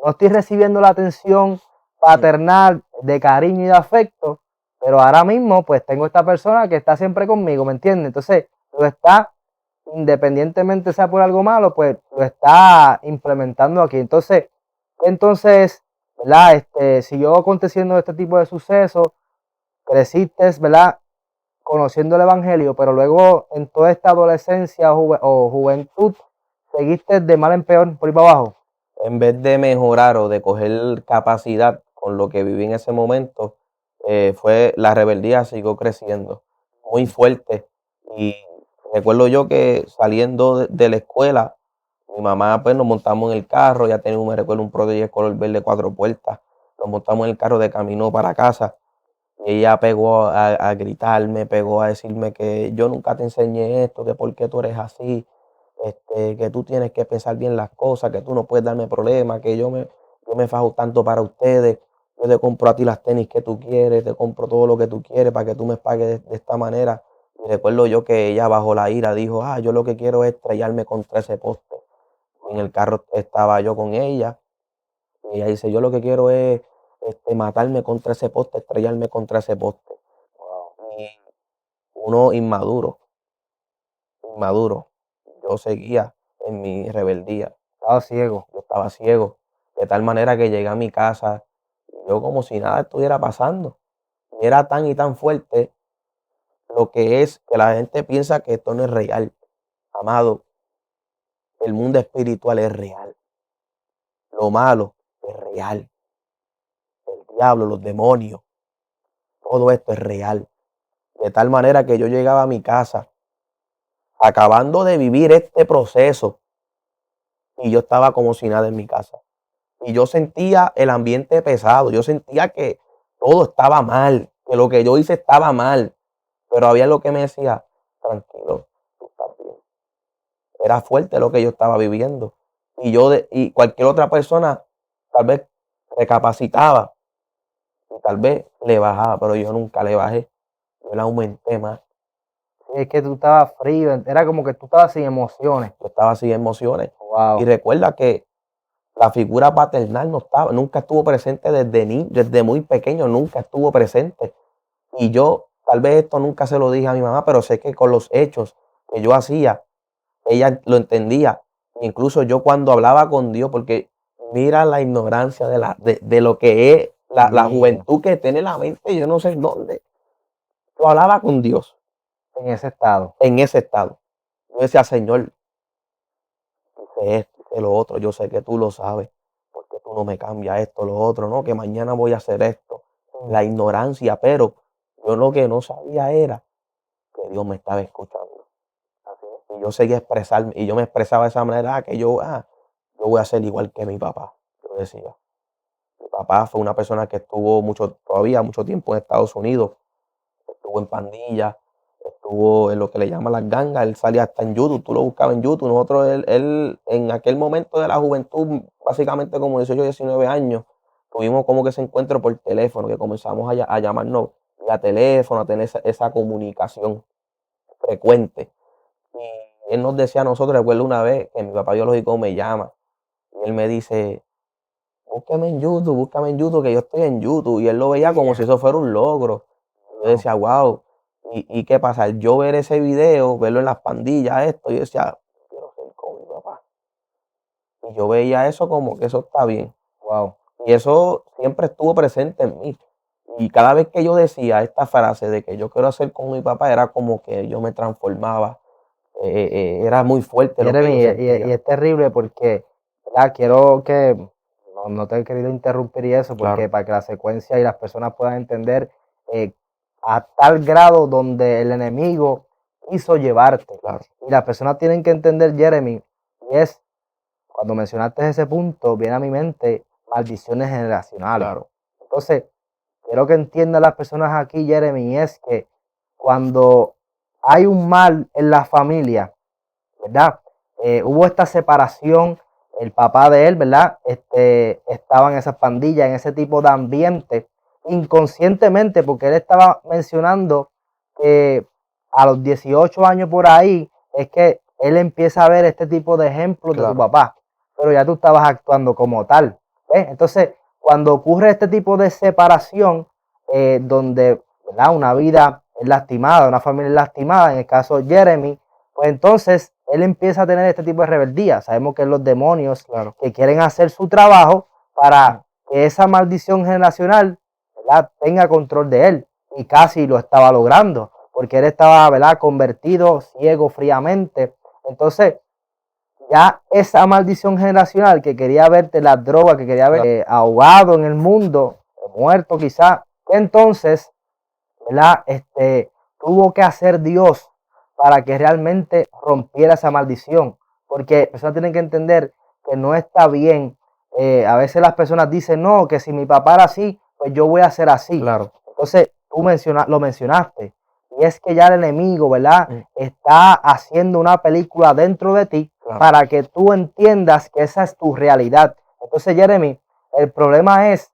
no estoy recibiendo la atención
Mm,
paternal de cariño y de afecto, pero ahora mismo pues tengo esta persona que está siempre conmigo, ¿me entiendes? Entonces, lo está, independientemente sea por algo malo, pues lo está implementando aquí. Entonces, ¿verdad? Siguió aconteciendo este tipo de sucesos, creciste, ¿verdad? Conociendo el Evangelio, pero luego en toda esta adolescencia o juventud, seguiste de mal en peor por ahí para abajo.
En vez de mejorar o de coger capacidad con lo que viví en ese momento, fue la rebeldía siguió creciendo muy fuerte. Y recuerdo yo que saliendo de la escuela, mi mamá pues nos montamos en el carro, ya teníamos, me recuerdo, un Protege color verde 4 puertas. Nos montamos en el carro de camino para casa y ella pegó a gritarme, pegó a decirme que yo nunca te enseñé esto, que por qué tú eres así, que tú tienes que pensar bien las cosas, que tú no puedes darme problemas, que yo me fajo tanto para ustedes, yo te compro a ti las tenis que tú quieres, te compro todo lo que tú quieres para que tú me pagues de esta manera. Y recuerdo yo que ella bajo la ira dijo, yo lo que quiero es estrellarme contra ese poste. En el carro estaba yo con ella y ella dice, yo lo que quiero es matarme contra ese poste, estrellarme contra ese poste. Y uno inmaduro, inmaduro. Yo seguía en mi rebeldía.
Estaba ciego.
Yo estaba ciego, de tal manera que llegué a mi casa y yo como si nada estuviera pasando. Y era tan y tan fuerte lo que es que la gente piensa que esto no es real. Amado, el mundo espiritual es real. Lo malo es real. diablo, los demonios, todo esto es real. De tal manera que yo llegaba a mi casa acabando de vivir este proceso y yo estaba como si nada en mi casa. Y yo sentía el ambiente pesado, yo sentía que todo estaba mal, que lo que yo hice estaba mal, pero había lo que me decía, tranquilo, tú estás bien. Era fuerte lo que yo estaba viviendo. Y cualquier otra persona tal vez recapacitaba y tal vez le bajaba, pero yo nunca le bajé, yo le aumenté más.
Es que tú estabas frío, era como que tú estabas sin emociones.
Yo estaba sin emociones. Y
Wow.
recuerda que la figura paternal nunca estuvo presente desde muy pequeño, nunca estuvo presente. Y yo, tal vez esto nunca se lo dije a mi mamá, pero sé que con los hechos que yo hacía, ella lo entendía. Incluso yo cuando hablaba con Dios, porque mira la ignorancia de lo que es la
Sí,
juventud que tiene la mente, yo no sé en dónde. Yo hablaba con Dios
en ese estado.
en ese estado. Yo decía, Señor, hice esto, hice lo otro, yo sé que tú lo sabes, porque tú no me cambias esto, lo otro, no, que mañana voy a hacer esto. La ignorancia, pero yo lo que no sabía era que Dios me estaba escuchando.
Así es.
Y yo seguía expresarme, y yo me expresaba de esa manera, que yo voy a ser igual que mi papá. Yo decía, mi papá fue una persona que estuvo todavía mucho tiempo en Estados Unidos, estuvo en pandillas, estuvo en lo que le llaman las gangas, él salía hasta en YouTube, tú lo buscabas en YouTube. Nosotros, él en aquel momento de la juventud, básicamente como 18, 19 años, tuvimos como que ese encuentro por teléfono, que comenzamos a llamarnos a teléfono, a tener esa comunicación frecuente. Y él nos decía a nosotros, recuerdo una vez que mi papá biológico me llama y él me dice, búscame en YouTube, que yo estoy en YouTube. Y él lo veía como si eso fuera un logro. Yo decía, wow. ¿Y qué pasa? Al yo ver ese video, verlo en las pandillas, esto, yo decía, quiero ser como mi papá. Y yo veía eso como que eso está bien.
Wow.
Y eso siempre estuvo presente en mí. Y cada vez que yo decía esta frase de que yo quiero ser como mi papá, era como que yo me transformaba. Era muy fuerte lo que yo
Jeremy, y
sentía.
es terrible porque, ¿verdad? Quiero que, no te he querido interrumpir y eso, porque
Claro,
para que la secuencia y las personas puedan entender eh, a tal grado donde el enemigo quiso llevarte.
claro,
Y las personas tienen que entender, Jeremy, y es, cuando mencionaste ese punto, viene a mi mente maldiciones generacionales.
claro,
Entonces, quiero que entiendan las personas aquí, Jeremy, y es que cuando hay un mal en la familia, ¿verdad? Hubo esta separación, el papá de él, ¿verdad? Estaba en esas pandillas, en ese tipo de ambiente, inconscientemente, porque él estaba mencionando que a los 18 años por ahí es que él empieza a ver este tipo de ejemplos de tu
claro,
papá, pero ya tú estabas actuando como tal. ¿Ves? Entonces, cuando ocurre este tipo de separación, donde, ¿verdad? Una vida es lastimada, una familia es lastimada, en el caso de Jeremy, pues entonces él empieza a tener este tipo de rebeldía. Sabemos que los demonios
claro.
que quieren hacer su trabajo para que esa maldición generacional, ¿verdad?, tenga control de él. Y casi lo estaba logrando, porque él estaba, ¿verdad?, convertido, ciego, fríamente. Entonces, ya esa maldición generacional que quería verte las drogas, que quería ver ahogado en el mundo, muerto quizá, entonces, ¿verdad?, tuvo que hacer Dios para que realmente rompiera esa maldición. Porque las personas tienen que entender que no está bien. A veces las personas dicen, no, que si mi papá era así, pues yo voy a ser así.
Claro.
Entonces, lo mencionaste. Y es que ya el enemigo, ¿verdad?,
Mm,
está haciendo una película dentro de ti
claro,
para que tú entiendas que esa es tu realidad. Entonces, Jeremy, el problema es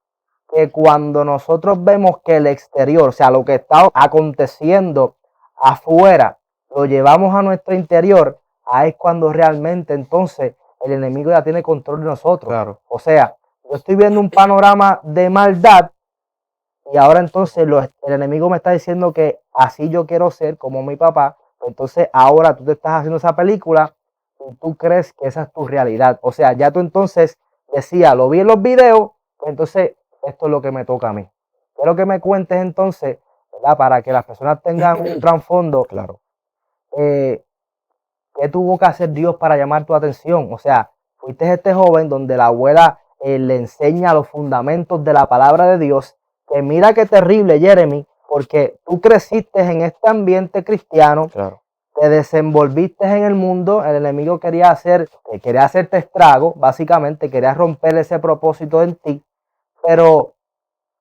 que cuando nosotros vemos que el exterior, o sea, lo que está aconteciendo afuera, lo llevamos a nuestro interior, ahí es cuando realmente entonces el enemigo ya tiene control de nosotros.
claro,
O sea, yo estoy viendo un panorama de maldad y ahora entonces el enemigo me está diciendo que así yo quiero ser como mi papá. Entonces ahora tú te estás haciendo esa película y tú crees que esa es tu realidad. O sea, ya tú entonces decías, lo vi en los videos, pues entonces esto es lo que me toca a mí. Quiero que me cuentes entonces, ¿verdad?, para que las personas tengan un trasfondo,
claro.
eh, ¿qué tuvo que hacer Dios para llamar tu atención? O sea, fuiste este joven donde la abuela le enseña los fundamentos de la palabra de Dios, que mira qué terrible, Jeremy, porque tú creciste en este ambiente cristiano,
Claro,
te desenvolviste en el mundo, el enemigo quería hacerte estrago, básicamente quería romper ese propósito en ti, pero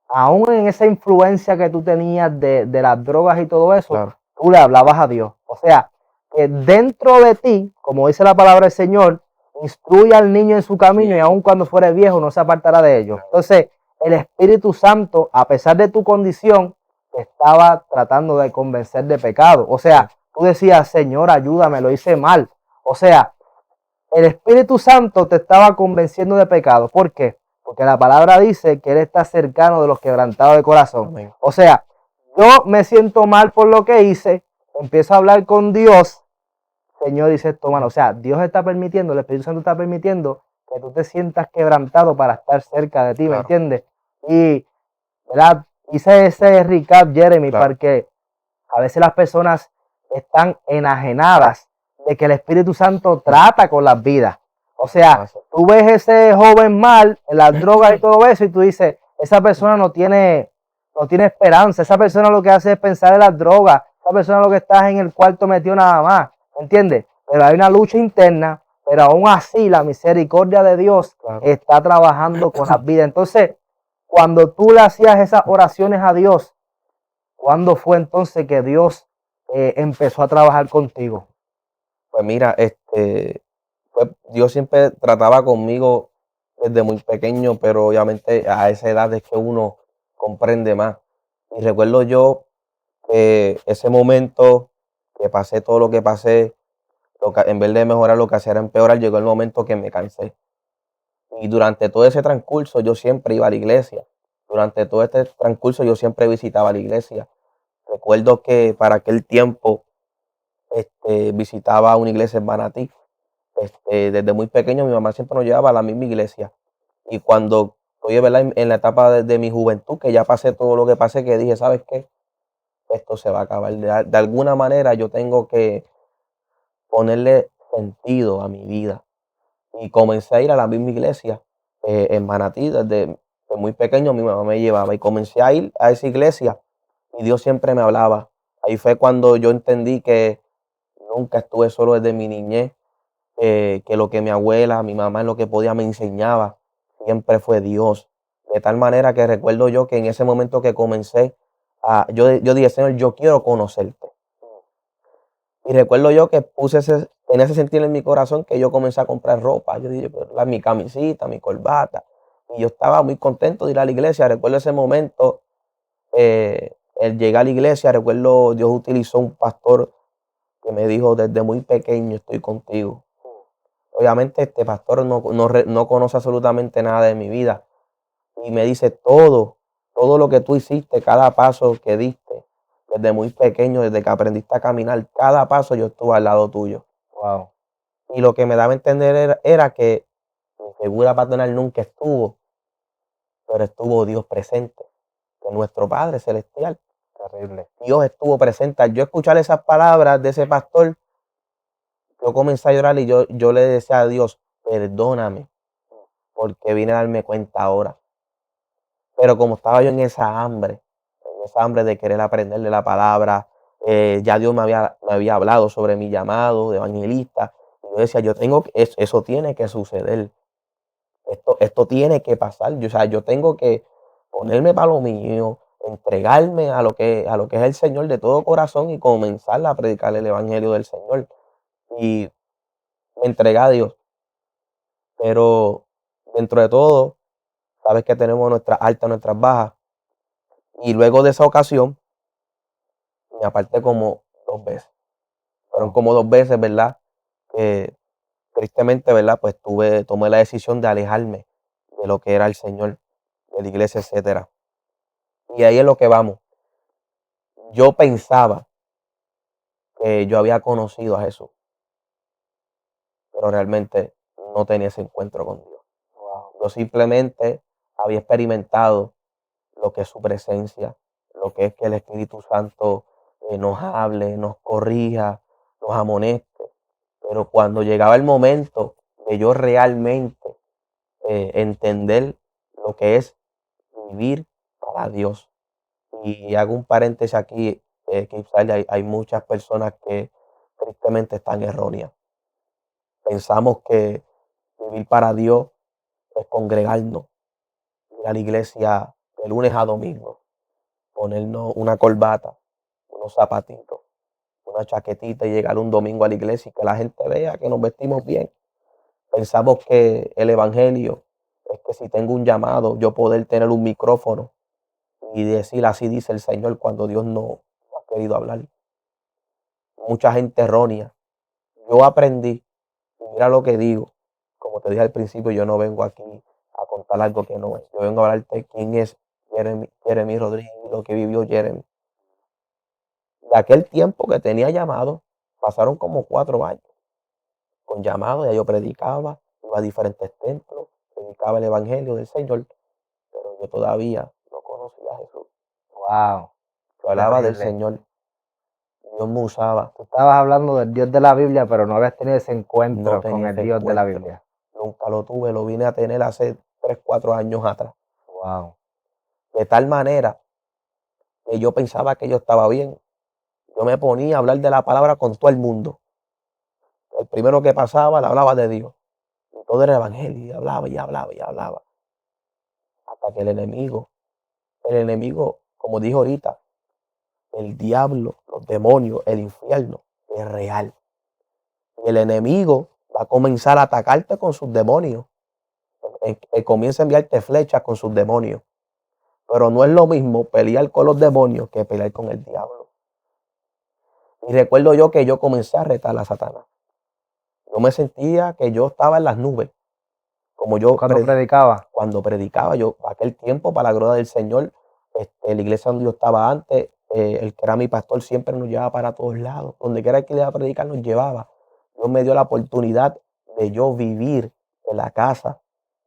aún en esa influencia que tú tenías de las drogas y todo eso,
claro,
tú le hablabas a Dios. O sea, que dentro de ti, como dice la palabra del Señor, instruye al niño en su camino y aun cuando fuere viejo no se apartará de ellos. Entonces, el Espíritu Santo, a pesar de tu condición, te estaba tratando de convencer de pecado. O sea, tú decías, Señor, ayúdame, lo hice mal. O sea, el Espíritu Santo te estaba convenciendo de pecado. ¿Por qué? Porque la palabra dice que Él está cercano de los quebrantados de corazón.
amén.
O sea, yo me siento mal por lo que hice, empiezo a hablar con Dios. Señor dice esto, mano. O sea, Dios está permitiendo, el Espíritu Santo está permitiendo que tú te sientas quebrantado para estar cerca de ti, ¿me
Claro,
entiendes? Y, ¿verdad? Hice ese recap, Jeremy,
claro,
porque a veces las personas están enajenadas de que el Espíritu Santo trata con las vidas. O sea,
pasa.
tú ves ese joven mal en las drogas y todo eso y tú dices, esa persona no tiene esperanza, esa persona lo que hace es pensar en las drogas, esa persona lo que está en el cuarto metido nada más, ¿entiendes? Pero hay una lucha interna, pero aún así la misericordia de Dios
Claro.
está trabajando con las vidas. Entonces, cuando tú le hacías esas oraciones a Dios, ¿cuándo fue entonces que Dios empezó a trabajar contigo?
Pues mira, pues Dios siempre trataba conmigo desde muy pequeño, pero obviamente a esa edad es que uno comprende más. Y recuerdo yo que ese momento que pasé todo lo que pasé, en vez de mejorar lo que hacía era empeorar, llegó el momento que me cansé. Y durante todo ese transcurso yo siempre iba a la iglesia. Durante todo este transcurso yo siempre visitaba la iglesia. Recuerdo que para aquel tiempo visitaba una iglesia en Manatí. Desde muy pequeño mi mamá siempre nos llevaba a la misma iglesia. Y cuando estoy, ¿verdad? En la etapa de mi juventud, que ya pasé todo lo que pasé, que dije, ¿sabes qué? Esto se va a acabar. De alguna manera yo tengo que ponerle sentido a mi vida. Y comencé a ir a la misma iglesia en Manatí. Desde muy pequeño mi mamá me llevaba y comencé a ir a esa iglesia y Dios siempre me hablaba. Ahí fue cuando yo entendí que nunca estuve solo desde mi niñez, que lo que mi abuela, mi mamá, en lo que podía me enseñaba, siempre fue Dios. De tal manera que recuerdo yo que en ese momento que comencé, yo dije, Señor, yo quiero conocerte. Y recuerdo yo que en ese sentir en mi corazón que yo comencé a comprar ropa. Yo dije, pues, mi camisita, mi corbata. Y yo estaba muy contento de ir a la iglesia. Recuerdo ese momento, el llegar a la iglesia, recuerdo Dios utilizó un pastor que me dijo desde muy pequeño estoy contigo. Obviamente este pastor no conoce absolutamente nada de mi vida. Y me dice todo lo que tú hiciste, cada paso que diste, desde muy pequeño, desde que aprendiste a caminar, cada paso yo estuve al lado tuyo.
Wow.
Y lo que me daba a entender era que mi figura paternal nunca estuvo, pero estuvo Dios presente, que nuestro Padre Celestial.
Terrible.
Dios estuvo presente. Al yo escuchar esas palabras de ese pastor, yo comencé a llorar y yo le decía a Dios, perdóname, porque vine a darme cuenta ahora. Pero como estaba yo en esa hambre de querer aprender de la palabra, ya Dios me había hablado sobre mi llamado de evangelista. Y yo decía, eso tiene que suceder. Esto tiene que pasar. O sea, yo tengo que ponerme para lo mío, entregarme a lo que es el Señor de todo corazón y comenzar a predicar el evangelio del Señor. Y me entregué a Dios. Pero dentro de todo, sabes que tenemos nuestras altas, nuestras bajas. Y luego de esa ocasión, me aparté como 2 veces. Fueron
Wow.
como 2 veces, ¿verdad? Que tristemente, ¿verdad? Pues tomé la decisión de alejarme de lo que era el Señor, de la iglesia, etcétera. Y ahí es lo que vamos. Yo pensaba que yo había conocido a Jesús, pero realmente no tenía ese encuentro con Dios.
Wow.
Yo simplemente había experimentado lo que es su presencia, lo que es que el Espíritu Santo nos hable, nos corrija, nos amoneste. Pero cuando llegaba el momento de yo realmente entender lo que es vivir para Dios. Y hago un paréntesis aquí, que hay muchas personas que tristemente están erróneas. Pensamos que vivir para Dios es congregarnos, ir a la iglesia de lunes a domingo, ponernos una corbata, unos zapatitos, una chaquetita y llegar un domingo a la iglesia y que la gente vea que nos vestimos bien. Pensamos que el evangelio es que si tengo un llamado, yo poder tener un micrófono y decir así dice el Señor cuando Dios no ha querido hablar. Mucha gente errónea. Yo aprendí, y mira lo que digo, como te dije al principio, yo no vengo aquí a contar algo que no es. Yo vengo a hablarte quién es Jeremy Rodríguez y lo que vivió Jeremy. De aquel tiempo que tenía llamado, pasaron como 4 años. Con llamado, ya yo predicaba, iba a diferentes templos, predicaba el evangelio del Señor, pero yo todavía no conocía a Jesús.
Wow,
Yo hablaba del
terrible.
Señor, Dios me usaba,
Tú estabas hablando del Dios de la Biblia, pero no habías tenido ese
no
encuentro con
tenía
el
ese
Dios de la
encuentro,
Biblia.
nunca lo tuve, lo vine a tener hace 3, 4 años atrás.
Wow.
De tal manera que yo pensaba que yo estaba bien. Yo me ponía a hablar de la palabra con todo el mundo. El primero que pasaba le hablaba de Dios. Y todo era evangelio, y hablaba, y hablaba, y hablaba. Hasta que el enemigo, como dijo ahorita, el diablo, los demonios, el infierno, es real. Y el enemigo va a comenzar a atacarte con sus demonios. Comienza a enviarte flechas con sus demonios. Pero no es lo mismo pelear con los demonios que pelear con el diablo. Y recuerdo yo que yo comencé a retar a Satanás. Yo me sentía que yo estaba en las nubes. Como yo
Cuando predicaba.
cuando predicaba, yo aquel tiempo, para la gloria del Señor, la iglesia donde yo estaba antes, el que era mi pastor siempre nos llevaba para todos lados. Donde quiera que le iba a predicar, nos llevaba. Dios me dio la oportunidad de yo vivir en la casa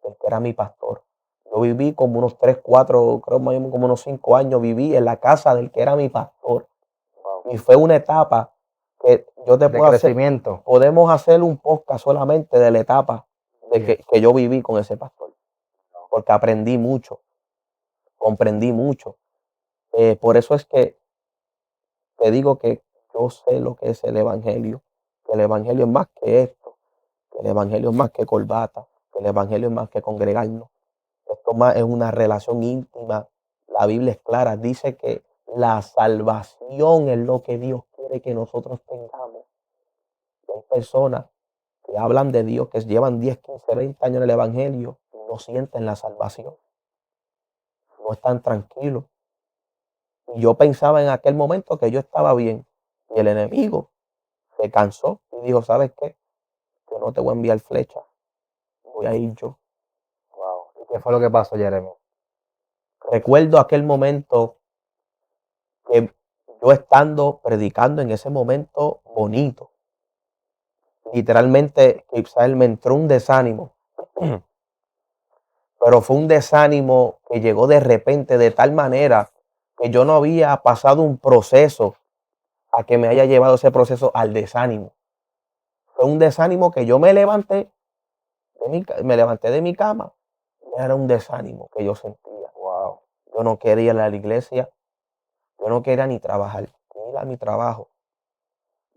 del que era mi pastor. Yo viví como unos 3, 4, creo más o menos como unos 5 años, viví en la casa del que era mi pastor.
Wow.
Y fue una etapa que yo te
De
puedo hacer,
crecimiento.
podemos hacer un podcast solamente de la etapa de que yo viví con ese pastor. Porque aprendí mucho, comprendí mucho. Por eso es que te digo que yo sé lo que es el evangelio, que el evangelio es más que esto, que el evangelio es más que corbata, que el evangelio es más que congregarnos. Esto más es una relación íntima. La Biblia es clara, dice que la salvación es lo que Dios quiere que nosotros tengamos. Hay personas que hablan de Dios, que llevan 10, 15, 20 años en el evangelio y no sienten la salvación, no están tranquilos. Y yo pensaba en aquel momento que yo estaba bien. Y el enemigo se cansó y dijo, ¿sabes qué? Yo no te voy a enviar flecha, voy a ir yo.
Wow. ¿Y qué fue lo que pasó, Jeremy?
Recuerdo aquel momento que yo estando predicando en ese momento bonito, literalmente quizás me entró un desánimo, pero fue un desánimo que llegó de repente de tal manera que yo no había pasado un proceso a que me haya llevado ese proceso al desánimo. Fue un desánimo que yo me levanté de mi cama. Era un desánimo que yo sentía.
Wow.
Yo no quería ir a la iglesia. Yo no quería ni trabajar, ni ir a mi trabajo.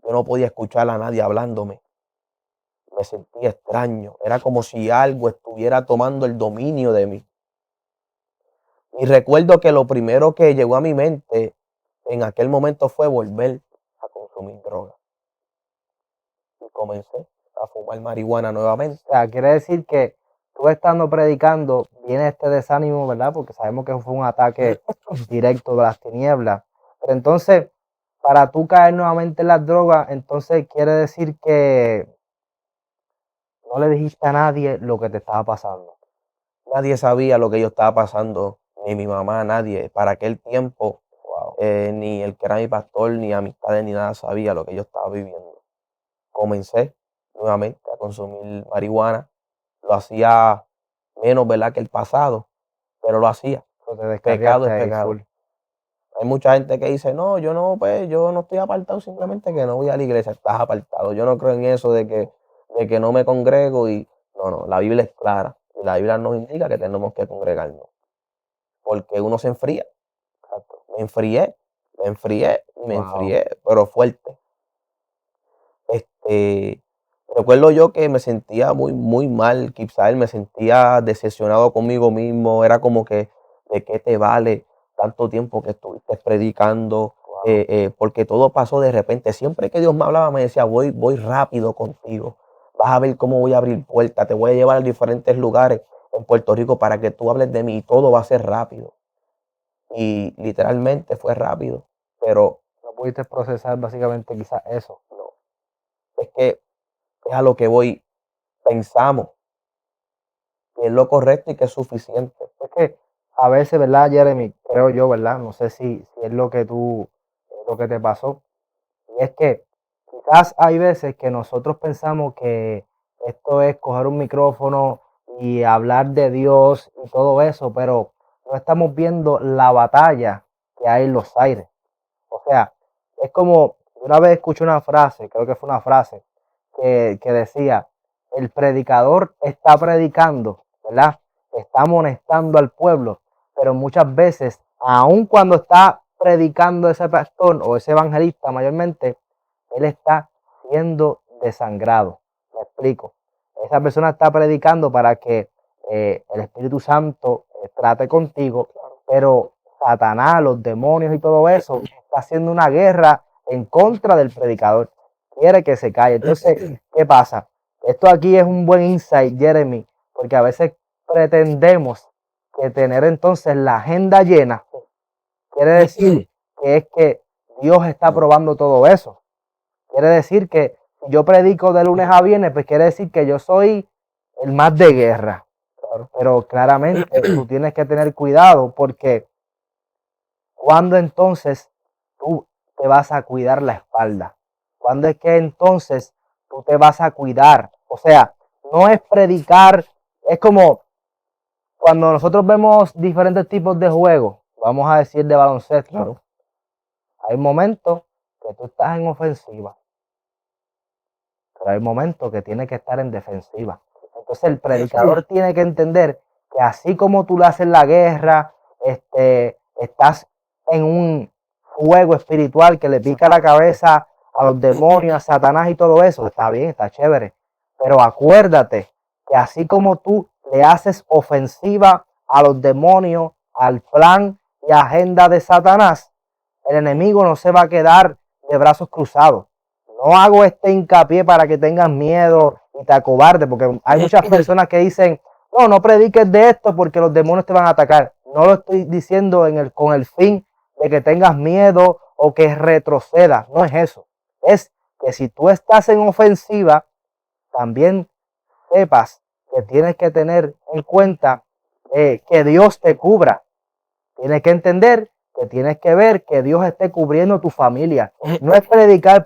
Yo no podía escuchar a nadie hablándome. Me sentía extraño. Era como si algo estuviera tomando el dominio de mí. Y recuerdo que lo primero que llegó a mi mente en aquel momento fue volver a consumir droga. Y comencé a fumar marihuana nuevamente.
O sea, quiere decir que tú estando predicando, viene este desánimo, ¿verdad? Porque sabemos que fue un ataque directo de las tinieblas. Pero entonces, para tú caer nuevamente en las drogas, entonces quiere decir que no le dijiste a nadie lo que te estaba pasando.
Nadie sabía lo que yo estaba pasando, ni mi mamá, nadie. Para aquel tiempo,
Wow.
ni el que era mi pastor, ni amistades, ni nada sabía lo que yo estaba viviendo. Comencé nuevamente a consumir marihuana. Lo hacía menos, ¿verdad?, que el pasado, pero lo hacía.
Te
Pecado
descarriaste
es
ahí
pecado.
full.
Hay mucha gente que dice, no, yo no, pues, yo no estoy apartado, simplemente que no voy a la iglesia. Estás apartado. Yo no creo en eso de que no me congrego y no, la Biblia es clara. Y la Biblia nos indica que tenemos que congregarnos, porque uno se enfría. Me enfrié, me enfrié y me
Wow.
enfrié, pero fuerte. Este, recuerdo yo que me sentía muy mal, Kipsael, me sentía decepcionado conmigo mismo, era como que, ¿de qué te vale tanto tiempo que estuviste predicando? Porque todo pasó de repente. Siempre que Dios me hablaba, me decía, voy rápido contigo. Vas a ver cómo voy a abrir puertas, te voy a llevar a diferentes lugares en Puerto Rico para que tú hables de mí y todo va a ser rápido. Y literalmente fue rápido, pero
No pudiste procesar básicamente quizás eso.
no, es que es a lo que voy. Pensamos que es lo correcto y que es suficiente.
Es que a veces, ¿verdad, Jeremy? Creo yo, ¿verdad? No sé si es lo que es lo que te pasó. Y es que quizás hay veces que nosotros pensamos que esto es coger un micrófono y hablar de Dios y todo eso, pero no estamos viendo la batalla que hay en los aires. O sea, es como, una vez escuché una frase, creo que fue una frase, que decía, el predicador está predicando, ¿verdad? Está amonestando al pueblo, pero muchas veces, aun cuando está predicando ese pastor o ese evangelista mayormente, él está siendo desangrado. Me explico. Esa persona está predicando para que el Espíritu Santo trate contigo, pero Satanás, los demonios y todo eso está haciendo una guerra en contra del predicador. Quiere que se calle. Entonces, ¿qué pasa? Esto aquí es un buen insight, Jeremy, porque a veces pretendemos que tener entonces la agenda llena quiere decir que es que Dios está probando todo eso. Quiere decir que si yo predico de lunes a viernes, pues quiere decir que yo soy el más de guerra. Pero claramente tú tienes que tener cuidado porque cuando entonces tú te vas a cuidar la espalda. ¿Cuándo es que entonces tú te vas a cuidar? O sea, no es predicar, es como cuando nosotros vemos diferentes tipos de juegos, vamos a decir de baloncesto,
Claro.
hay momentos que tú estás en ofensiva, pero hay momentos que tienes que estar en defensiva. Entonces el predicador tiene que entender que así como tú le haces la guerra, estás en un fuego espiritual que le pica la cabeza a los demonios, a Satanás y todo eso, está bien, está chévere. Pero acuérdate que así como tú le haces ofensiva a los demonios, al plan y agenda de Satanás, el enemigo no se va a quedar de brazos cruzados. No hago este hincapié para que tengas miedo y te acobardes, porque hay muchas personas que dicen, no prediques de esto porque los demonios te van a atacar. No lo estoy diciendo con el fin de que tengas miedo o que retrocedas. No es eso. Es que si tú estás en ofensiva, también sepas que tienes que tener en cuenta que Dios te cubra. Tienes que entender que tienes que ver que Dios esté cubriendo tu familia. No es predicar.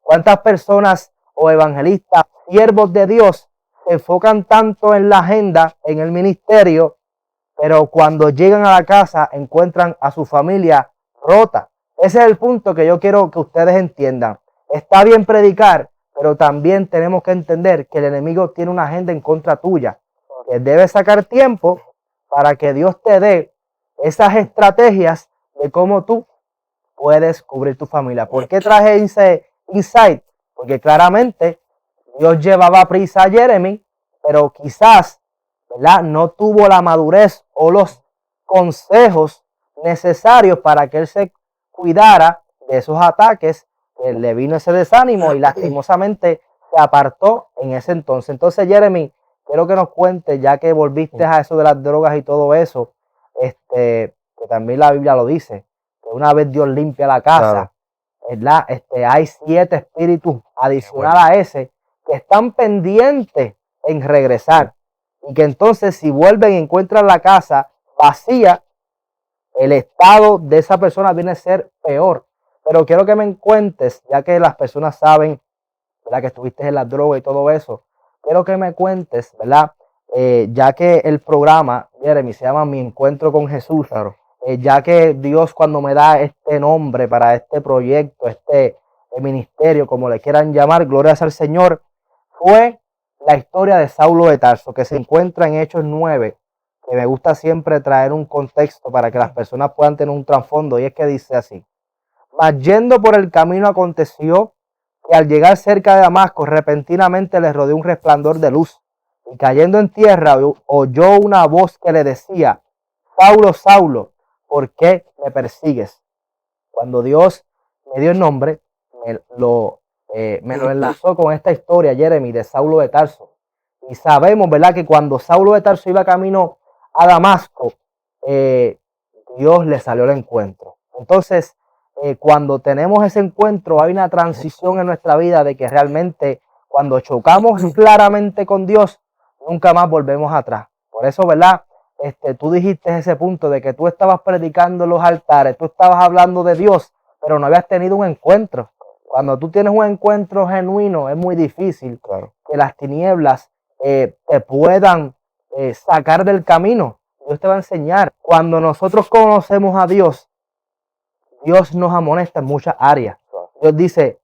¿Cuántas personas o evangelistas, siervos de Dios, se enfocan tanto en la agenda, en el ministerio, pero cuando llegan a la casa encuentran a su familia rota? Ese es el punto que yo quiero que ustedes entiendan. Está bien predicar, pero también tenemos que entender que el enemigo tiene una agenda en contra tuya, que debes sacar tiempo para que Dios te dé esas estrategias de cómo tú puedes cubrir tu familia. ¿Por qué traje ese insight? Porque claramente Dios llevaba prisa a Jeremy, pero quizás, ¿verdad?, no tuvo la madurez o los consejos necesarios para que él se cuidara de esos ataques, que le vino ese desánimo y lastimosamente se apartó en ese entonces. Entonces, Jeremy, quiero que nos cuentes, ya que volviste a eso de las drogas y todo eso, que también la Biblia lo dice, que una vez Dios limpia la casa, ¿verdad? Hay 7 espíritus adicionales a ese que están pendientes en regresar. Y que entonces si vuelven y encuentran la casa vacía, el estado de esa persona viene a ser peor. Pero quiero que me cuentes, ya que las personas saben, ¿verdad?, que estuviste en la droga y todo eso, quiero que me cuentes, ¿verdad? Ya que el programa, Jeremy, se llama Mi Encuentro con Jesús, ya que Dios, cuando me da este nombre para este proyecto, ministerio, como le quieran llamar, gloria al Señor, fue la historia de Saulo de Tarso, que se encuentra en Hechos 9, que me gusta siempre traer un contexto para que las personas puedan tener un trasfondo, y es que dice así: mas yendo por el camino aconteció que al llegar cerca de Damasco, repentinamente le rodeó un resplandor de luz, y cayendo en tierra oyó una voz que le decía: Saulo, Saulo, ¿por qué me persigues? Cuando Dios me dio el nombre, me lo enlazó con esta historia, Jeremy, de Saulo de Tarso. Y sabemos, ¿verdad?, que cuando Saulo de Tarso iba camino a Damasco, Dios le salió al encuentro. Entonces, cuando tenemos ese encuentro, hay una transición en nuestra vida de que realmente cuando chocamos claramente con Dios, nunca más volvemos atrás. Por eso, ¿verdad? Tú dijiste ese punto de que tú estabas predicando en los altares, tú estabas hablando de Dios, pero no habías tenido un encuentro. Cuando tú tienes un encuentro genuino, es muy difícil que las tinieblas te puedan sacar del camino. Dios te va a enseñar. Cuando nosotros conocemos a Dios, Dios nos amonesta en muchas áreas. Dios dice,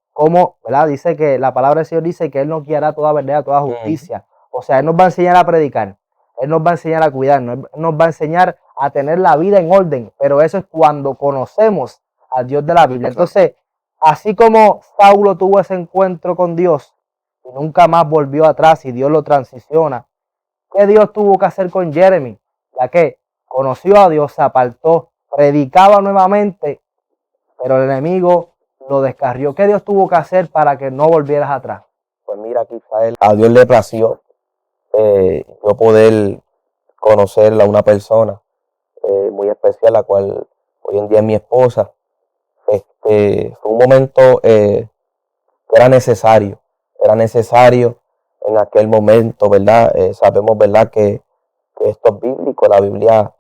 ¿verdad? Dice que la palabra del Señor dice que Él nos guiará a toda verdad, a toda justicia. O sea, Él nos va a enseñar a predicar. Él nos va a enseñar a cuidarnos. Él nos va a enseñar a tener la vida en orden. Pero eso es cuando conocemos al Dios de la Biblia. Entonces, así como Saulo tuvo ese encuentro con Dios y nunca más volvió atrás y Dios lo transiciona, ¿qué Dios tuvo que hacer con Jeremy? Ya que conoció a Dios, se apartó, predicaba nuevamente, pero el enemigo lo descarrió. ¿Qué Dios tuvo que hacer para que no volvieras atrás?
Pues mira, quizá a Dios le plació yo poder conocer a una persona muy especial, la cual hoy en día es mi esposa. Fue un momento que era necesario en aquel momento, ¿verdad? Sabemos, ¿verdad?, que esto es bíblico. La Biblia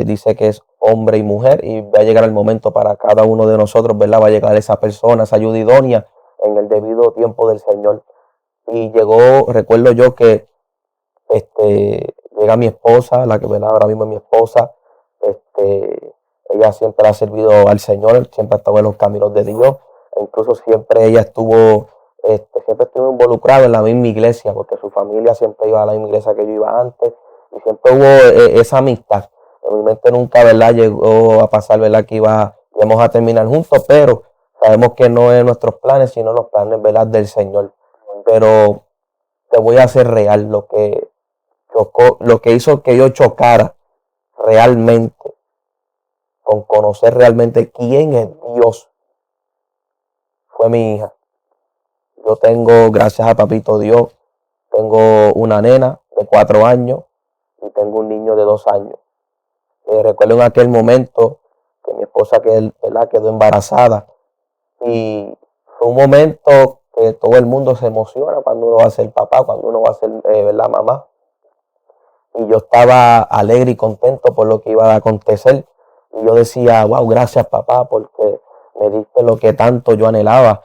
dice que es hombre y mujer, y va a llegar el momento para cada uno de nosotros, ¿verdad? Va a llegar esa persona, esa ayuda idónea en el debido tiempo del Señor. Y llegó, recuerdo yo que llega mi esposa, la que, ¿verdad?, ahora mismo es mi esposa. Ella siempre ha servido al Señor, siempre ha estado en los caminos de Dios. E incluso siempre ella siempre estuvo involucrada en la misma iglesia, porque su familia siempre iba a la misma iglesia que yo iba antes, y siempre hubo esa amistad. En mi mente nunca, ¿verdad?, llegó a pasar, ¿verdad?, que íbamos a terminar juntos, pero sabemos que no es nuestros planes, sino los planes, ¿verdad?, del Señor. Pero te voy a hacer real lo que hizo que yo chocara realmente con conocer realmente quién es Dios, fue mi hija. Yo tengo, gracias a Papito Dios, tengo una nena de 4 años y tengo un niño de 2 años. Recuerdo en aquel momento que mi esposa quedó embarazada, y fue un momento que todo el mundo se emociona cuando uno va a ser papá, cuando uno va a ser ¿verdad?, mamá. Y yo estaba alegre y contento por lo que iba a acontecer. Y yo decía, wow, gracias papá, porque me diste lo que tanto yo anhelaba.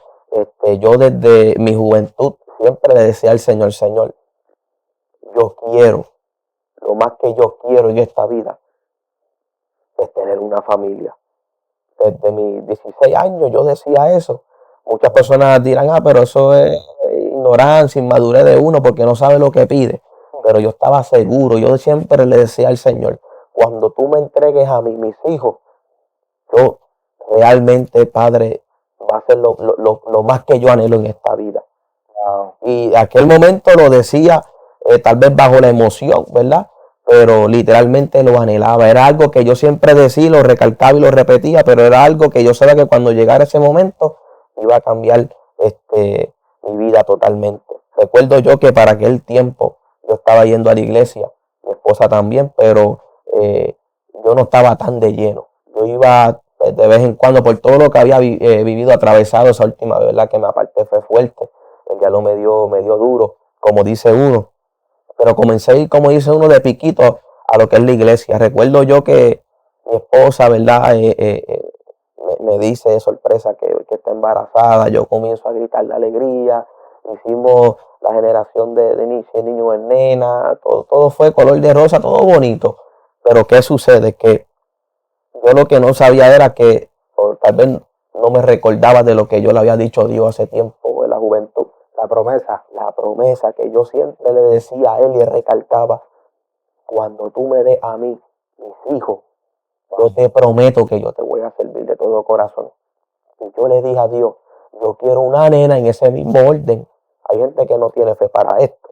Yo desde mi juventud siempre le decía al Señor, Señor, yo quiero, lo más que yo quiero en esta vida es tener una familia. Desde mis 16 años yo decía eso. Muchas personas dirán, pero eso es ignorancia, inmadurez de uno porque no sabe lo que pide. Pero yo estaba seguro, yo siempre le decía al Señor, cuando tú me entregues a mí, mis hijos, yo realmente, Padre, va a ser lo más que yo anhelo en esta vida. Y aquel momento lo decía tal vez bajo la emoción, ¿verdad? Pero literalmente lo anhelaba. Era algo que yo siempre decía, lo recalcaba y lo repetía, pero era algo que yo sabía que cuando llegara ese momento iba a cambiar mi vida totalmente. Recuerdo yo que para aquel tiempo yo estaba yendo a la iglesia, mi esposa también, pero yo no estaba tan de lleno. Yo iba de vez en cuando por todo lo que había vivido, atravesado esa última vez, ¿verdad?, que me aparté, fue fuerte. El diablo me dio duro, como dice uno. Pero comencé, como dice uno, de piquito a lo que es la iglesia. Recuerdo yo que mi esposa, ¿verdad?, me dice de sorpresa que está embarazada. Yo comienzo a gritar de alegría. Hicimos la generación de niño en nena. Todo fue color de rosa, todo bonito. Pero ¿qué sucede? Que yo lo que no sabía era que, o tal vez no me recordaba de lo que yo le había dicho a Dios hace tiempo en la juventud. la promesa que yo siempre le decía a él y recalcaba, cuando tú me des a mí mis hijos, yo te prometo que yo te voy a servir de todo corazón. Y yo le dije a Dios, yo quiero una nena en ese mismo orden. Hay gente que no tiene fe para esto,